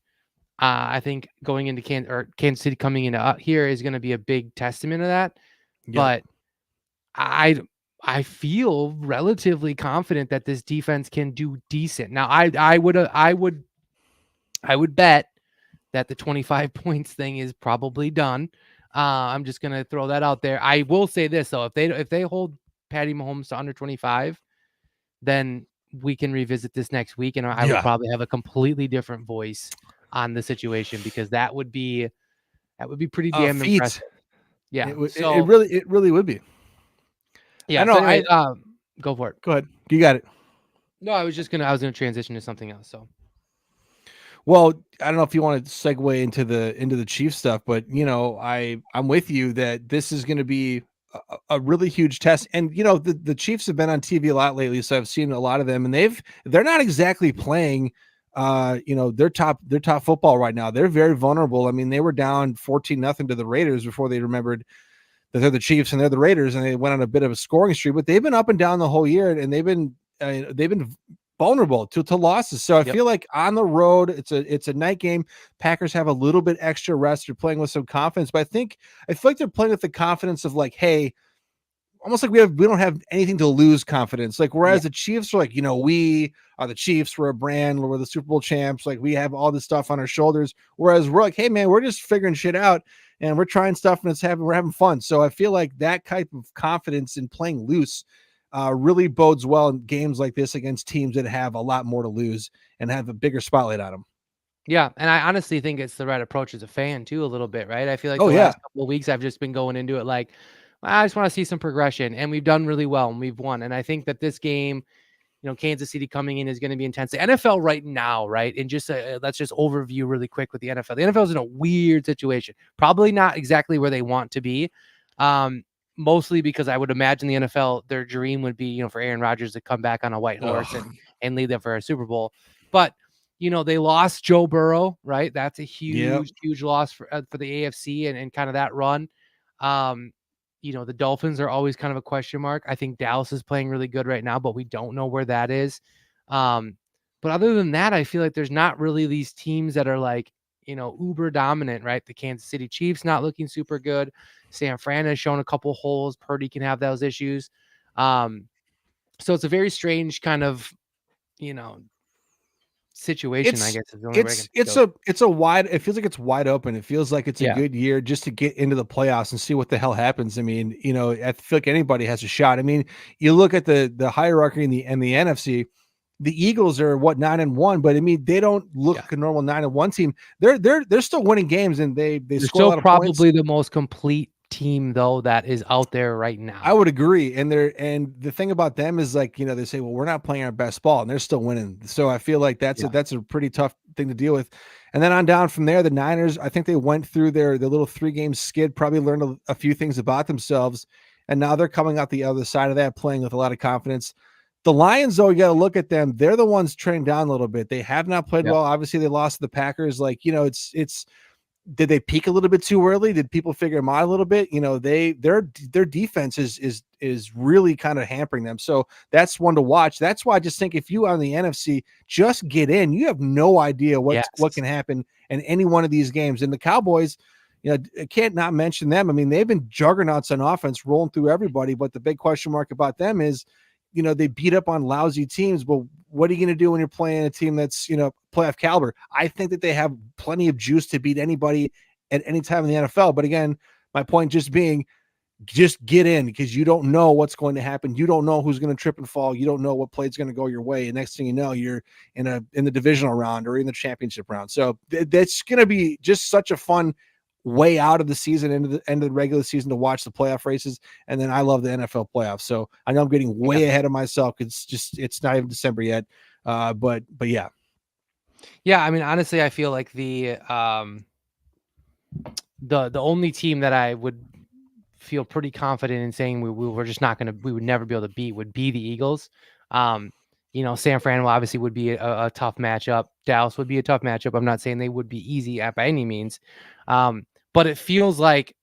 I think going into Kansas City, coming into here, is going to be a big testament of that. but I feel relatively confident that this defense can do decent. Now, I would bet that the 25 points thing is probably done. I'm just gonna throw that out there. I will say this though: if they hold Patty Mahomes to under 25, then we can revisit this next week, and I will probably have a completely different voice on the situation, because that would be pretty damn impressive. Yeah, it really would be. Yeah, I know. So anyway, go for it. Go ahead. You got it. No, I was gonna transition to something else. So, well, I don't know if you want to segue into the Chiefs stuff, but I'm with you that this is going to be a really huge test. And the Chiefs have been on TV a lot lately, so I've seen a lot of them, and they're not exactly playing their top football right now. They're very vulnerable. I mean, they were down 14-0 to the Raiders before they remembered that they're the Chiefs and they're the Raiders, and they went on a bit of a scoring streak, but they've been up and down the whole year, and they've been vulnerable to losses. So I feel like on the road, it's a night game. Packers have a little bit extra rest. They're playing with some confidence, but I feel like they're playing with the confidence of like, hey, almost like we don't have anything to lose confidence. Like, whereas the Chiefs are like, we are the Chiefs, we're a brand, we're the Super Bowl champs. Like, we have all this stuff on our shoulders. Whereas we're like, hey man, we're just figuring shit out and we're trying stuff and we're having fun. So I feel like that type of confidence in playing loose really bodes well in games like this against teams that have a lot more to lose and have a bigger spotlight on them. Yeah, and I honestly think it's the right approach as a fan too, a little bit, right? I feel like the last couple of weeks I've just been going into it like, I just want to see some progression, and we've done really well and we've won. And I think that this game, Kansas City coming in is going to be intense. The NFL right now, right? And just let's just overview really quick with the NFL. The NFL is in a weird situation, probably not exactly where they want to be. Mostly because I would imagine the NFL, their dream would be, for Aaron Rodgers to come back on a white horse and lead them for a Super Bowl. But, they lost Joe Burrow, right? That's a huge loss for the AFC and kind of that run. The Dolphins are always kind of a question mark. I think Dallas is playing really good right now, but we don't know where that is. But other than that, I feel like there's not really these teams that are like, uber dominant, right? The Kansas City Chiefs not looking super good. San Fran has shown a couple holes. Purdy can have those issues. So it's a very strange kind of, situation, I guess. It feels like it's wide open. It feels like it's a good year just to get into the playoffs and see what the hell happens. I mean, I feel like anybody has a shot. I mean, you look at the hierarchy in the NFC. The Eagles are 9-1, but I mean, they don't look like a normal 9-1 team. They're still winning games, and they're score a lot of probably points. The most complete team though that is out there right now. I would agree. And the thing about them is like, they say, well, we're not playing our best ball, and they're still winning. So I feel like that's a pretty tough thing to deal with. And then on down from there, the Niners, I think they went through their little 3-game skid, probably learned a few things about themselves, and now they're coming out the other side of that, playing with a lot of confidence. The Lions, though, you got to look at them. They're the ones trained down a little bit. They have not played well. Obviously, they lost to the Packers. Like, it's did they peak a little bit too early? Did people figure them out a little bit? Their defense is really kind of hampering them. So that's one to watch. That's why I just think if you are in the NFC, just get in. You have no idea what can happen in any one of these games. And the Cowboys, I can't not mention them. I mean, they've been juggernauts on offense, rolling through everybody. But the big question mark about them is, they beat up on lousy teams, but what are you going to do when you're playing a team that's, playoff caliber? I think that they have plenty of juice to beat anybody at any time in the NFL. But again, my point just being, just get in, because you don't know what's going to happen. You don't know who's going to trip and fall. You don't know what play is going to go your way. And next thing you know, you're in the divisional round or in the championship round. So that's going to be just such a fun way out of the season, into the end of the regular season, to watch the playoff races. And then I love the NFL playoffs. So I know I'm getting way ahead of myself. It's not even December yet. But yeah. Yeah. I mean, honestly, I feel like the only team that I would feel pretty confident in saying we would never be able to beat would be the Eagles. San Fran obviously would be a tough matchup. Dallas would be a tough matchup. I'm not saying they would be easy by any means. But it feels like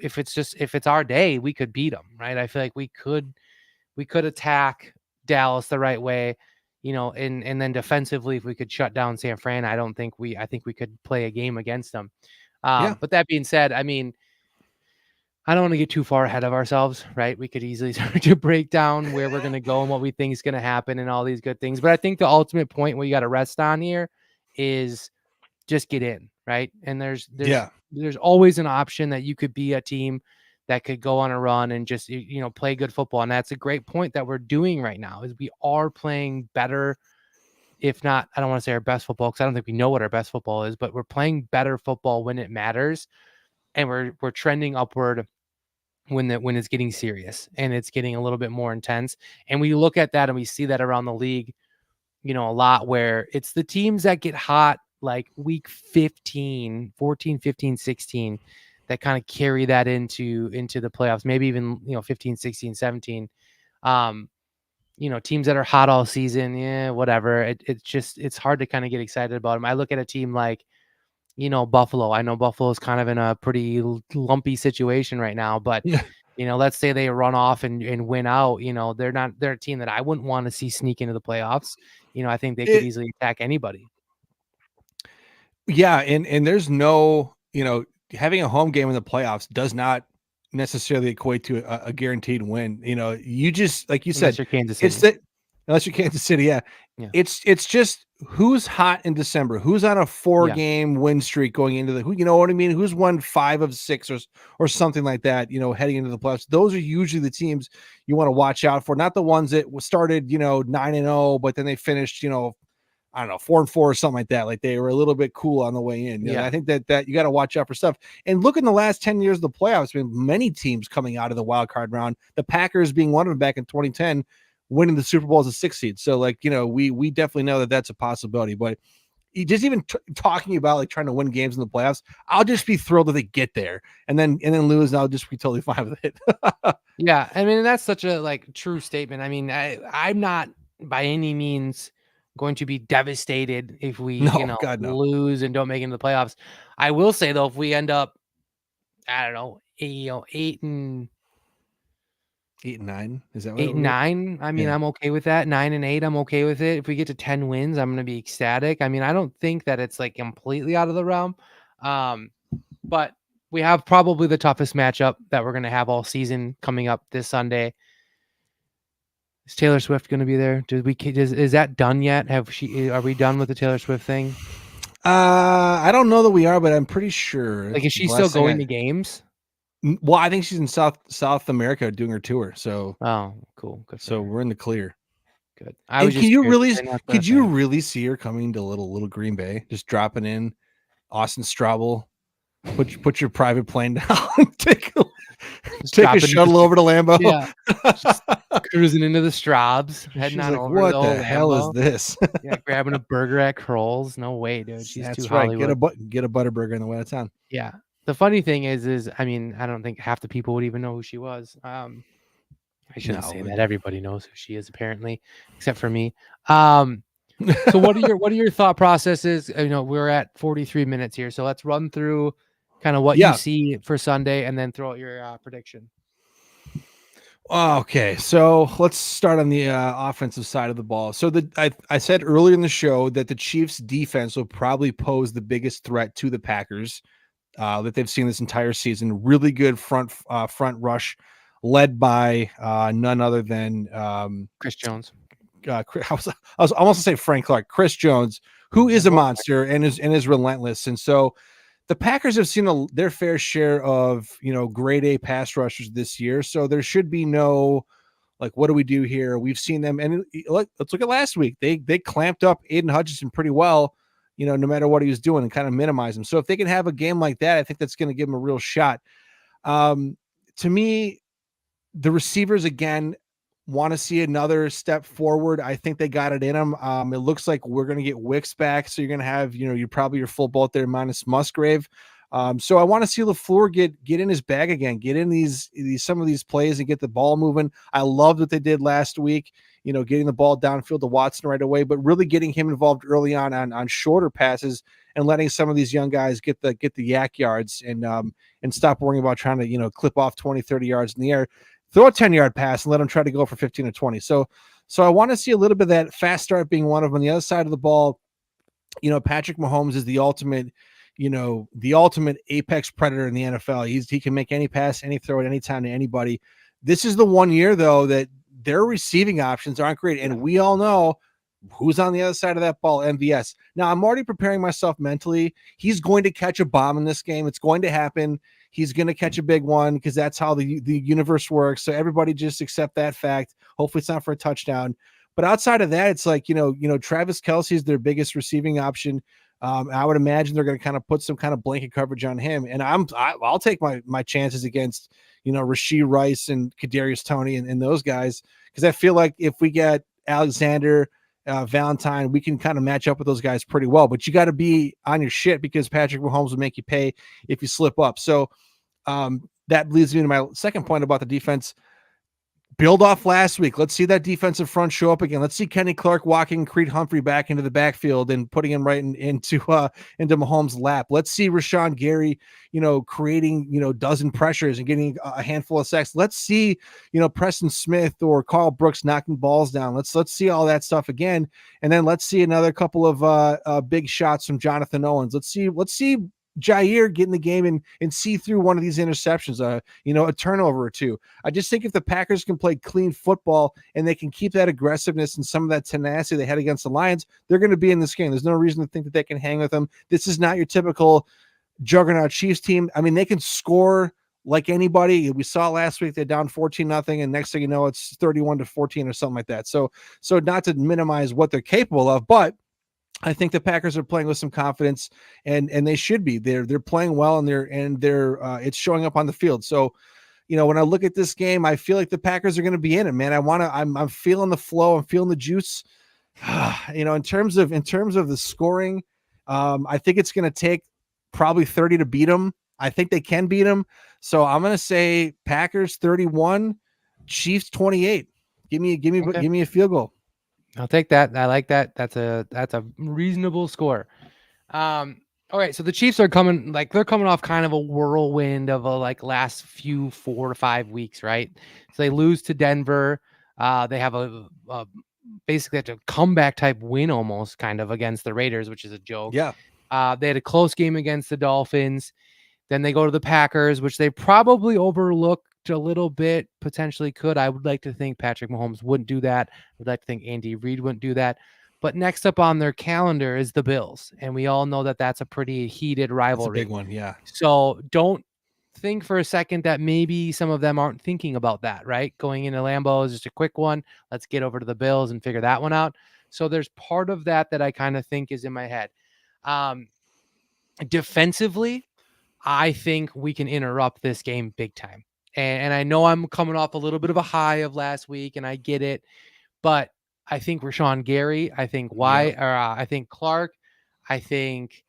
if it's our day, we could beat them, right? I feel like we could attack Dallas the right way, and then defensively, if we could shut down San Fran, I think we could play a game against them. But that being said, I mean, I don't want to get too far ahead of ourselves, right? We could easily start to break down where we're going to go and what we think is going to happen and all these good things. But I think the ultimate point where you got to rest on here is just get in, right? And there's always an option that you could be a team that could go on a run and just, play good football. And that's a great point that we're doing right now is we are playing better. If not, I don't want to say our best football because I don't think we know what our best football is, but we're playing better football when it matters. And we're trending upward when it's getting serious and it's getting a little bit more intense. And we look at that and we see that around the league, a lot where it's the teams that get hot like week 15, 14, 15, 16 that kind of carry that into the playoffs, maybe even, 15, 16, 17. Teams that are hot all season, whatever. It's hard to kind of get excited about them. I look at a team like, Buffalo. I know Buffalo's kind of in a pretty lumpy situation right now, but let's say they run off and win out, they're a team that I wouldn't want to see sneak into the playoffs. I think they could easily attack anybody. Yeah. And there's no, having a home game in the playoffs does not necessarily equate to a guaranteed win. You just, like you Unless said, you're Kansas City. it's that unless you're Kansas City. Yeah. It's just who's hot in December, who's on a 4-game win streak going into who, you know what I mean? Who's won 5 of 6 or something like that, heading into the playoffs. Those are usually the teams you want to watch out for, not the ones that started, 9-0, but then they finished, I don't know, 4-4 or something like that. Like they were a little bit cool on the way in. I think that you got to watch out for stuff. And look in the last 10 years of the playoffs, many teams coming out of the wild card round, the Packers being one of them back in 2010, winning the Super Bowl as a 6th seed. So we definitely know that that's a possibility, but just even talking about like trying to win games in the playoffs, I'll just be thrilled that they get there and then lose. And I'll just be totally fine with it. Yeah. I mean, that's such a true statement. I mean, I'm not by any means going to be devastated if we lose and don't make it into the playoffs. I will say though, if we end up, I don't know, 8 and 9, is that what 8 and 9? I mean, I'm okay with that. 9 and 8, I'm okay with it. If we get to 10 wins, I'm going to be ecstatic. I mean, I don't think that it's like completely out of the realm. But we have probably the toughest matchup that we're going to have all season coming up this Sunday. Is Taylor Swift going to be there? Is that done yet? Are we done with the Taylor Swift thing? I don't know that we are, but I'm pretty sure. Like, is she still going to games? Well, I think she's in South America doing her tour. So, cool. Good. So we're in the clear. Good. Could you really see her coming to little Green Bay, just dropping in Austin Straubel, put your private plane down, take a shuttle over to Lambeau, just cruising into the Straubs, heading on over. What the hell is this? Grabbing a burger at Kroll's. No way, dude. She's too right. Hollywood. Get a Butterburger on the way out of town. Yeah. The funny thing is, I mean, I don't think half the people would even know who she was. I shouldn't say that. Everybody knows who she is, apparently, except for me. So what are your thought processes? We're at 43 minutes here, so let's run through kind of what you see for Sunday, and then throw out your prediction. Okay, so let's start on the offensive side of the ball. So I said earlier in the show that the Chiefs' defense will probably pose the biggest threat to the Packers that they've seen this entire season. Really good front rush, led by none other than Chris Jones. I was almost gonna say Frank Clark. Chris Jones, who is a monster and is relentless. And so the Packers have seen their fair share of grade A pass rushers this year. So there should be no what do we do here? We've seen them, and let's look at last week. They clamped up Aiden Hutchinson pretty well. No matter what he was doing, and kind of minimize him. So if they can have a game like that, I think that's going to give him a real shot. To me, the receivers, again, want to see another step forward. I think they got it in them. It looks like we're going to get Wicks back. So you're going to have, you're probably your full boat there minus Musgrave. So I want to see LaFleur get in his bag again, get in some of these plays and get the ball moving. I loved what they did last week, getting the ball downfield to Watson right away, but really getting him involved early on shorter passes and letting some of these young guys get the yak yards and stop worrying about trying to, clip off 20, 30 yards in the air. Throw a 10-yard pass and let them try to go for 15 or 20. So I want to see a little bit of that fast start being one of them. On the other side of the ball, Patrick Mahomes is the ultimate, the ultimate apex predator in the NFL. He can make any pass, any throw at any time to anybody. This is the one year though that their receiving options aren't great, and we all know who's on the other side of that ball. MVS. Now I'm already preparing myself mentally. He's going to catch a bomb in this game. It's going to happen. He's going to catch a big one because that's how the universe works. So everybody just accept that fact. Hopefully it's not for a touchdown. But outside of that, it's like, Travis Kelce is their biggest receiving option. I would imagine they're going to kind of put some kind of blanket coverage on him. And I'll take my chances against, Rashee Rice and Kadarius Toney and those guys. Because I feel like if we get Alexander, Valentine, we can kind of match up with those guys pretty well. But you got to be on your shit because Patrick Mahomes will make you pay if you slip up. So that leads me to my second point about the defense. Build off last week. Let's see that defensive front show up again. Let's see Kenny Clark walking Creed Humphrey back into the backfield and putting him right into Mahomes' lap. Let's see Rashawn Gary, creating, dozen pressures and getting a handful of sacks. Let's see, Preston Smith or Carl Brooks knocking balls down. Let's see all that stuff again. And then let's see another couple of big shots from Jonathan Owens. Let's see Jair get in the game and see through one of these interceptions, a turnover or two. I just think if the Packers can play clean football and they can keep that aggressiveness and some of that tenacity they had against the Lions, they're going to be in this game. There's no reason to think that they can hang with them. This is not your typical juggernaut Chiefs team. I mean, they can score like anybody. We saw last week they're down 14-0, and next thing you know, it's 31-14 or something like that. So not to minimize what they're capable of, but I think the Packers are playing with some confidence, and they should be. They're playing well, and they're it's showing up on the field. So, when I look at this game, I feel like the Packers are going to be in it, man. I'm feeling the flow. I'm feeling the juice. In terms of the scoring, I think it's going to take probably 30 to beat them. I think they can beat them. So I'm going to say Packers 31, Chiefs 28. Give me a field goal. I'll take that. I like that. That's a reasonable score. All right. So the Chiefs are coming off kind of a whirlwind of last few 4 to 5 weeks, right? So they lose to Denver. They have a basically a comeback type win almost kind of against the Raiders, which is a joke. Yeah. They had a close game against the Dolphins. Then they go to the Packers, which they probably overlooked a little bit, potentially could. I would like to think Patrick Mahomes wouldn't do that. I would like to think Andy Reid wouldn't do that. But next up on their calendar is the Bills. And we all know that that's a pretty heated rivalry. That's a big one, yeah. So don't think for a second that maybe some of them aren't thinking about that, right? Going into Lambeau is just a quick one. Let's get over to the Bills and figure that one out. So there's part of that I kind of think is in my head. Defensively, I think we can interrupt this game big time. And I know I'm coming off a little bit of a high of last week, and I get it. But I think Rashawn Gary, I think I think Clark, I think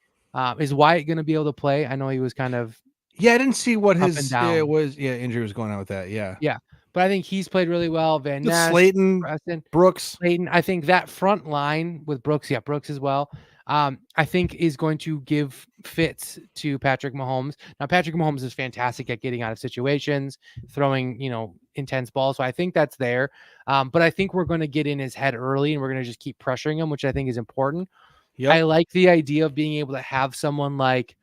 is Wyatt going to be able to play? I know he was kind of I didn't see what his injury was going on with that. Yeah. But I think he's played really well. Van Ness, Slayton, Preston, Brooks. Slayton. I think that front line with Brooks as well. I think is going to give fits to Patrick Mahomes. Now, Patrick Mahomes is fantastic at getting out of situations, throwing, intense balls. So I think that's there. But I think we're going to get in his head early, and we're going to just keep pressuring him, which I think is important. Yep. I like the idea of being able to have someone like,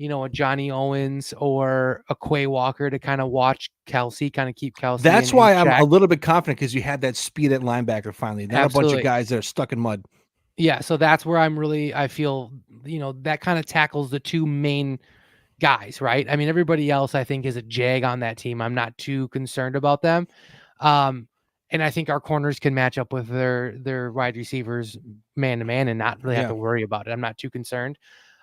a Johnny Owens or a Quay Walker to kind of watch Kelce, kind of keep Kelce. That's why I'm a little bit confident, because you had that speed at linebacker finally. Not a bunch of guys that are stuck in mud. Yeah, so that's where I feel, that kind of tackles the two main guys, right? I mean, everybody else I think is a jag on that team. I'm not too concerned about them. And I think our corners can match up with their wide receivers man to man and not really have to worry about it. I'm not too concerned.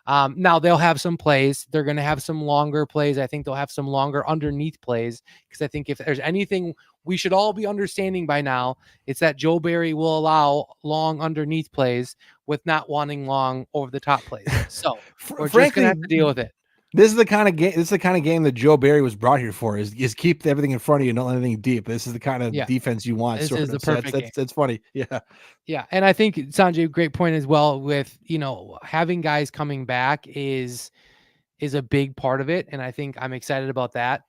Now they'll have some plays. They're going to have some longer plays. I think they'll have some longer underneath plays, because I think if there's anything we should all be understanding by now, it's that Joe Barry will allow long underneath plays with not wanting long over the top plays. So we're just going to have to deal with it. This is the kind of game. This is the kind of game that Joe Barry was brought here for. Is keep everything in front of you, not anything deep. This is the kind of defense you want. This is the perfect game. That's funny. Yeah, and I think Sanjay, great point as well. With having guys coming back is a big part of it, and I think I'm excited about that.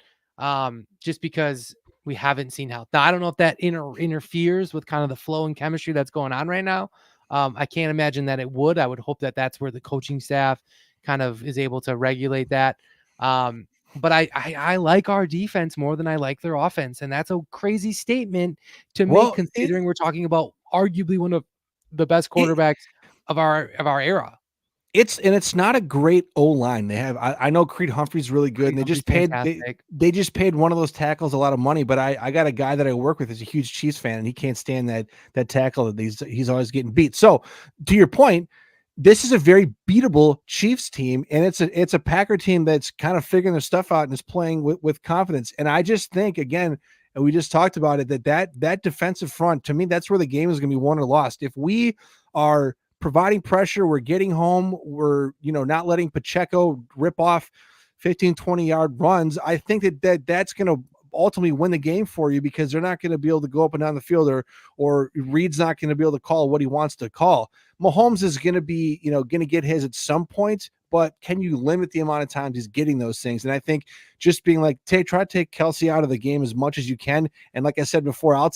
Just because we haven't seen health. Now I don't know if that interferes with kind of the flow and chemistry that's going on right now. I can't imagine that it would. I would hope that that's where the coaching staff kind of is able to regulate that. But I like our defense more than I like their offense, and that's a crazy statement to make, Well, considering we're talking about arguably one of the best it, quarterbacks of our era. it's not a great O line. They have I know Creed Humphrey's really good, and they just paid Fantastic. they just paid one of those tackles a lot of money. But I got a guy that I work with is a huge Chiefs fan, and he can't stand that tackle that he's always getting beat. So to your point, this is a very beatable Chiefs team, and it's a Packer team that's kind of figuring their stuff out and is playing with confidence. And I just think, again, and we just talked about it, that defensive front, to me, that's where the game is going to be won or lost. If we are providing pressure, we're getting home, we're not letting Pacheco rip off 15, 20-yard runs, I think that's going to ultimately win the game for you, because they're not going to be able to go up and down the field, or Reed's not going to be able to call what he wants to call. Mahomes is going to be, going to get his at some point, but can you limit the amount of times he's getting those things? And I think just being like, try to take Kelsey out of the game as much as you can. And like I said before, I'll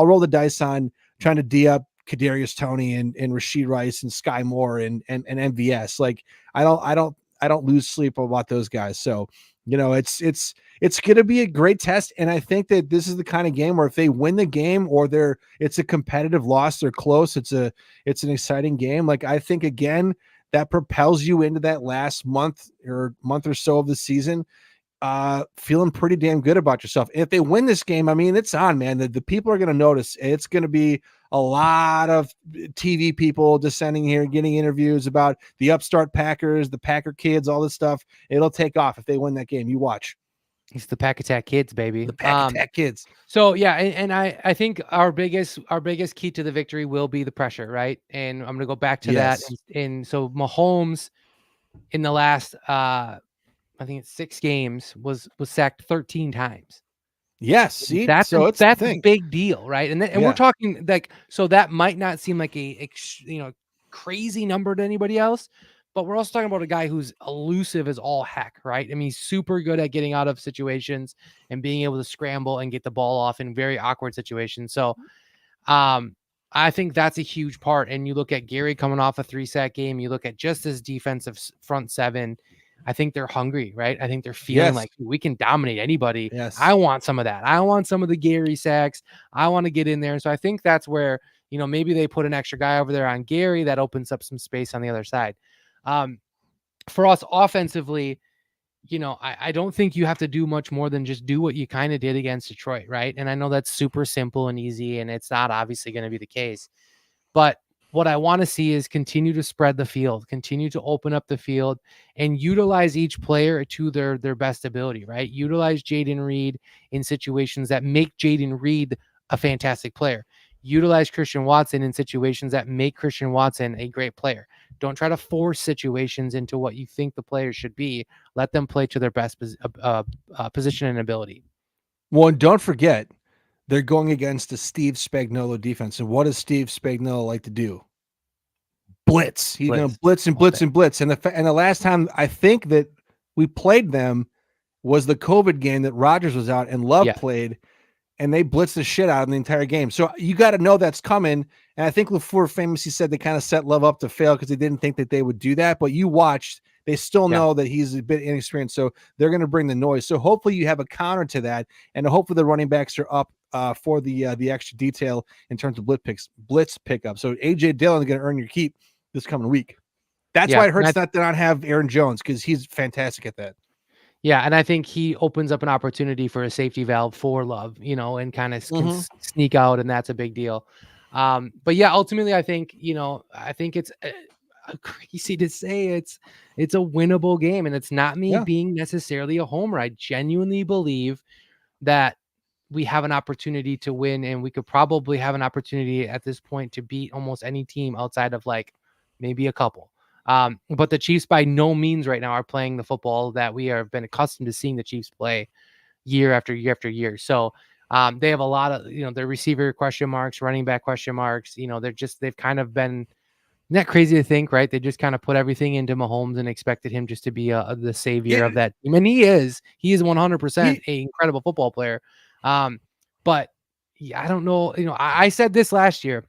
roll the dice on trying to D up Kadarius Toney and Rashid Rice and Sky Moore and MVS. Like I don't lose sleep about those guys. So, it's going to be a great test. And I think that this is the kind of game where if they win the game, or it's a competitive loss, they're close, it's an exciting game. Like, I think, again, that propels you into that last month or so of the season, feeling pretty damn good about yourself. If they win this game, I mean, it's on, man. The people are going to notice. It's going to be a lot of TV people descending here, getting interviews about the upstart Packers, the Packer kids, all this stuff. It'll take off if they win that game. You watch. It's the Pack Attack kids, baby. The Pack Attack kids. So yeah, and I think our biggest key to the victory will be the pressure, right? And I'm gonna go back to that. And so Mahomes in the last I think it's 6 games was sacked 13 times. Yes, see, that's a big deal, right? And we're talking like, so that might not seem like a crazy number to anybody else, but we're also talking about a guy who's elusive as all heck, right? I mean, he's super good at getting out of situations and being able to scramble and get the ball off in very awkward situations. So, I think that's a huge part. And you look at Gary coming off a 3-sack game, you look at just his defensive front seven. I think they're hungry, right? I think they're feeling like we can dominate anybody. Yes. I want some of that. I want some of the Gary sacks. I want to get in there. And so I think that's where, maybe they put an extra guy over there on Gary that opens up some space on the other side. For us offensively, I don't think you have to do much more than just do what you kind of did against Detroit, right? And I know that's super simple and easy, and it's not obviously going to be the case. But what I want to see is continue to spread the field, continue to open up the field, and utilize each player to their best ability, right? Utilize Jayden Reed in situations that make Jayden Reed a fantastic player. Utilize Christian Watson in situations that make Christian Watson a great player. Don't try to force situations into what you think the players should be. Let them play to their best position and ability. Well, and don't forget, they're going against the Steve Spagnuolo defense. And what does Steve Spagnuolo like to do? Blitz. He's going to blitz and blitz and blitz. And the last time I think that we played them was the COVID game that Rodgers was out and Love played, and they blitzed the shit out of the entire game. So you got to know that's coming. And I think LaFleur famously said they kind of set Love up to fail because they didn't think that they would do that. But you watched, they still know that he's a bit inexperienced. So they're going to bring the noise. So hopefully you have a counter to that. And hopefully the running backs are up for the extra detail in terms of blitz pickup. So A.J. Dillon is going to earn your keep this coming week. That's why it hurts not to not have Aaron Jones, because he's fantastic at that. Yeah, and I think he opens up an opportunity for a safety valve for Love, and kind of sneak out, and that's a big deal. But yeah, ultimately, I think it's crazy to say it's a winnable game, and it's not me being necessarily a homer. I genuinely believe that we have an opportunity to win, and we could probably have an opportunity at this point to beat almost any team outside of like maybe a couple. But the Chiefs by no means right now are playing the football that we have been accustomed to seeing the Chiefs play year after year after year. So they have a lot of, their receiver question marks, running back question marks. They've kind of been, not crazy to think, right? They just kind of put everything into Mahomes and expected him just to be the savior of that team. And he is 100% an incredible football player. But yeah, I don't know. I said this last year.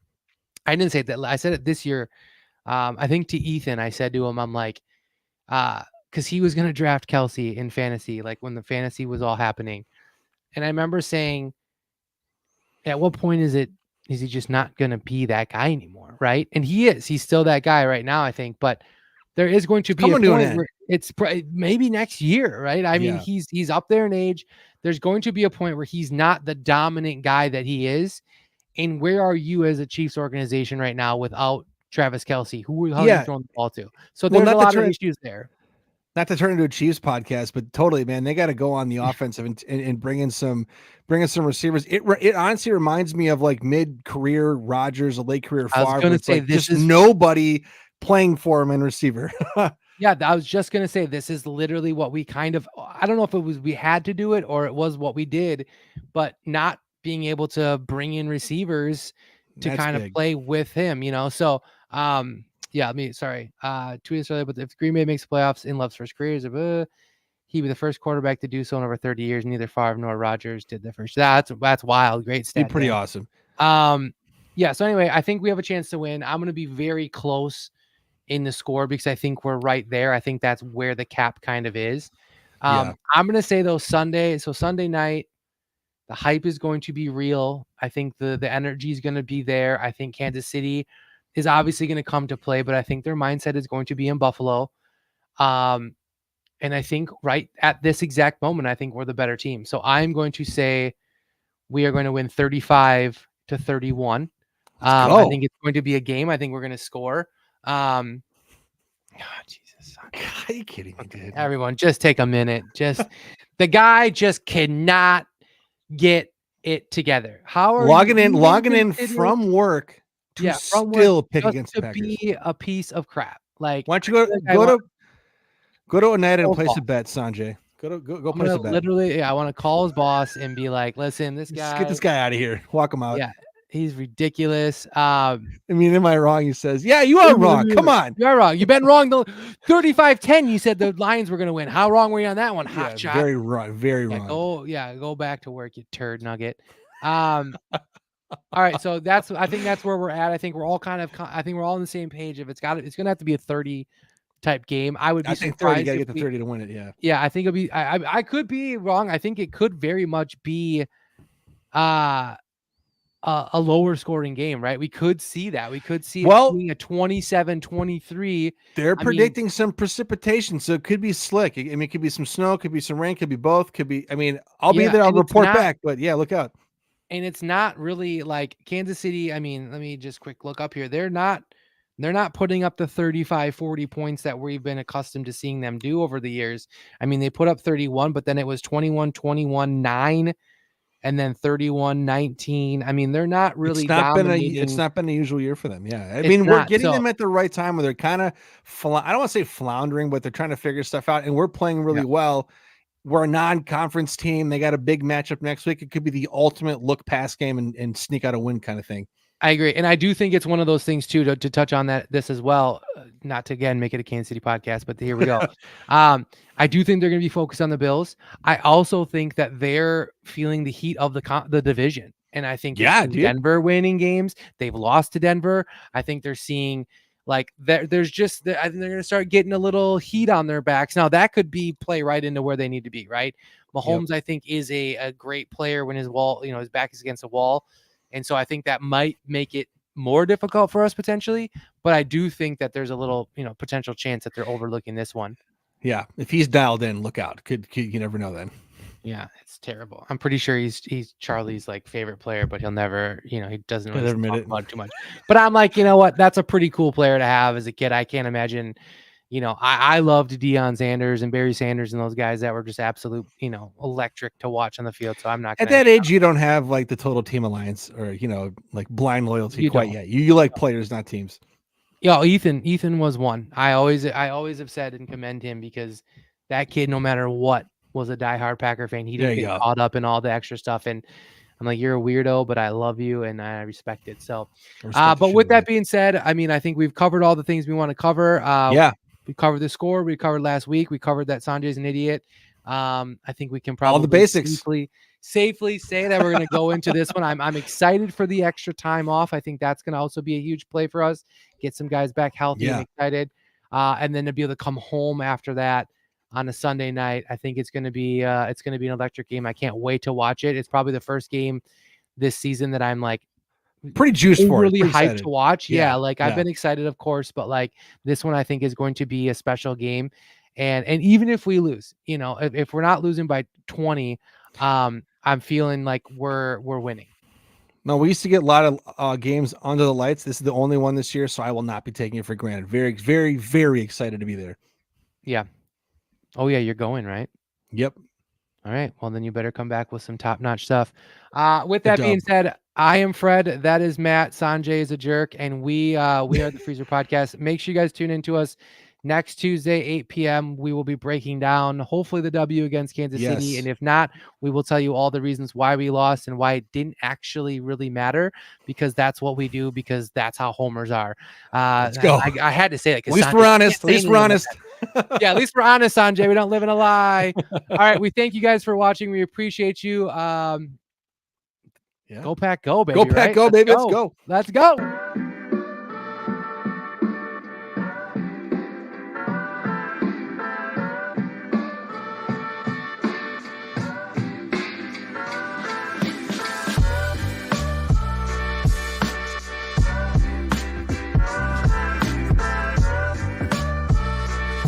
I didn't say that. I said it this year. I think to Ethan, I said to him, I'm like, because he was going to draft Kelsey in fantasy, like when the fantasy was all happening. And I remember saying, at what point is he just not going to be that guy anymore? Right. And he's still that guy right now, I think, but there is going to be a Coming to an point end. where it's maybe next year. Right. I mean, Yeah. he's up there in age. There's going to be a point where he's not the dominant guy that he is. And where are you as a Chiefs organization right now without Travis Kelce? How are you throwing the ball to? So Well, there's a not to lot of turn- issues there. Not to turn into a Chiefs podcast, but totally, man, they got to go on the offensive and bring in some receivers. It honestly reminds me of like mid-career Rodgers, a late career I was Favre. gonna It's say, like this just is- nobody playing for him in receiver. Yeah, I was just gonna say this is literally what we kind of, I don't know if it was we had to do it or it was what we did, but not being able to bring in receivers to That's kind of big. play with him, So yeah, tweet us earlier, but if Green Bay makes playoffs in Love's first career, he'd be the first quarterback to do so in over 30 years. Neither Favre nor Rodgers did the first. That's wild. Great Be stat. pretty Dan. awesome. Yeah. So anyway, I think we have a chance to win. I'm going to be very close in the score because I think we're right there. I think that's where the cap kind of is. Yeah. I'm going to say though Sunday night, the hype is going to be real. I think the energy is going to be there. I think Kansas City is obviously going to come to play, but I think their mindset is going to be in Buffalo. And I think right at this exact moment, I think we're the better team. So I'm going to say we are going to win 35-31. I think it's going to be a game. I think we're going to score. Jesus. Are you kidding me, dude? Everyone, just take a minute. The guy just cannot get it together. How are Logging you in even from work to from work still pick just against the to Packers? be a piece of crap? Like, Why don't you go to a night and place a bet, Sanjay? Go I'm place gonna a bet. literally, I want to call his boss and be like, listen, this Just guy, get this guy out of here. Walk him out. yeah, he's ridiculous. I mean, am I wrong? He says, yeah, you are wrong. Come on. You are wrong. You've been wrong. The 35-10, you said the Lions were going to win. How wrong were you on that one? Hot Yeah, shot. very wrong. Very wrong. Go back to work, you turd nugget. All right, so I think that's where we're at. I think we're all I think we're all on the same page. If it's going to have to be a 30 type game. I would be I think 30, surprised. you gotta if get to 30 to win it. Yeah. Yeah, I think it'll be. I could be wrong. I think it could very much be a lower scoring game, right? We could see that. We could see it being a 27-23. They're predicting some precipitation, so it could be slick. I mean, it could be some snow, could be some rain, could be both, could be. I mean, I'll be there. I'll report back. But yeah, look out. And it's not really like Kansas City. I mean, let me just quick look up here. They're not putting up the 35, 40 points that we've been accustomed to seeing them do over the years. I mean, they put up 31, but then it was 21, 21, 9, and then 31, 19. I mean, they're not really it's not been a usual year for them. Yeah. I mean, we're getting them at the right time where they're kind of, I don't want to say floundering, but they're trying to figure stuff out, and we're playing really well. We're a non-conference team. They got a big matchup next week. It could be the ultimate look pass game and sneak out a win kind of thing. I agree. And I do think it's one of those things too, to touch on this as well, not to again make it a Kansas City podcast, but here we go. I do think they're going to be focused on the Bills. I also think that they're feeling the heat of the division. And I think Denver winning games, they've lost to Denver. I think they're seeing like there's just, I think they're going to start getting a little heat on their backs. Now that could play right into where they need to be, right? Mahomes, I think, is a great player when his back is against a wall. And so I think that might make it more difficult for us potentially, but I do think that there's a little, potential chance that they're overlooking this one. Yeah. If he's dialed in, look out. Could you never know then. Yeah, it's terrible. I'm pretty sure he's Charlie's like favorite player, but he'll never, he doesn't really talk about it too much. But I'm like, you know what? That's a pretty cool player to have as a kid. I can't imagine, I loved Deion Sanders and Barry Sanders and those guys that were just absolute, electric to watch on the field. So I'm not at that age, you don't have like the total team alliance or, like blind loyalty quite yet. You like players, not teams. Yeah, Ethan was one. I always have said and commend him because that kid, no matter what, was a diehard Packer fan. He didn't get caught up in all the extra stuff. And I'm like, you're a weirdo, but I love you and I respect it. So, but with that being said, I mean, I think we've covered all the things we want to cover. We covered the score. We covered last week. We covered that Sanjay's an idiot. I think we can probably all the basics safely say that we're going to go into this one. I'm excited for the extra time off. I think that's going to also be a huge play for us. Get some guys back healthy and excited. and then to be able to come home after that on a Sunday night, I think it's going to be an electric game. I can't wait to watch it. It's probably the first game this season that I'm like Pretty juiced for it. really Pretty hyped excited. to watch. Yeah, Yeah, like I've yeah. been excited, of course, but like this one I think is going to be a special game. And even if we lose, you know, if we're not losing by 20, I'm feeling like we're winning. No, we used to get a lot of games under the lights. This is the only one this year, so I will not be taking it for granted. Very, very, very excited to be there. Yeah. Oh yeah, you're going, right? Yep. All right. Well, then you better come back with some top-notch stuff. With Good that being job. said, I am Fred. That is Matt. Sanjay is a jerk, and we are the Freezer Podcast. Make sure you guys tune into us next Tuesday, 8 p.m. We will be breaking down hopefully the W against Kansas City, Yes. and if not, we will tell you all the reasons why we lost and why it didn't actually really matter, because that's what we do, because that's how homers are. Let's go. I had to say that. At least we're honest. At least we're honest. Yeah, at least we're honest, Sanjay. We don't live in a lie. All right, we thank you guys for watching. We appreciate you. Yeah. Go Pack, go, baby. Go Pack, right? go, Let's baby. Let's go. Let's go.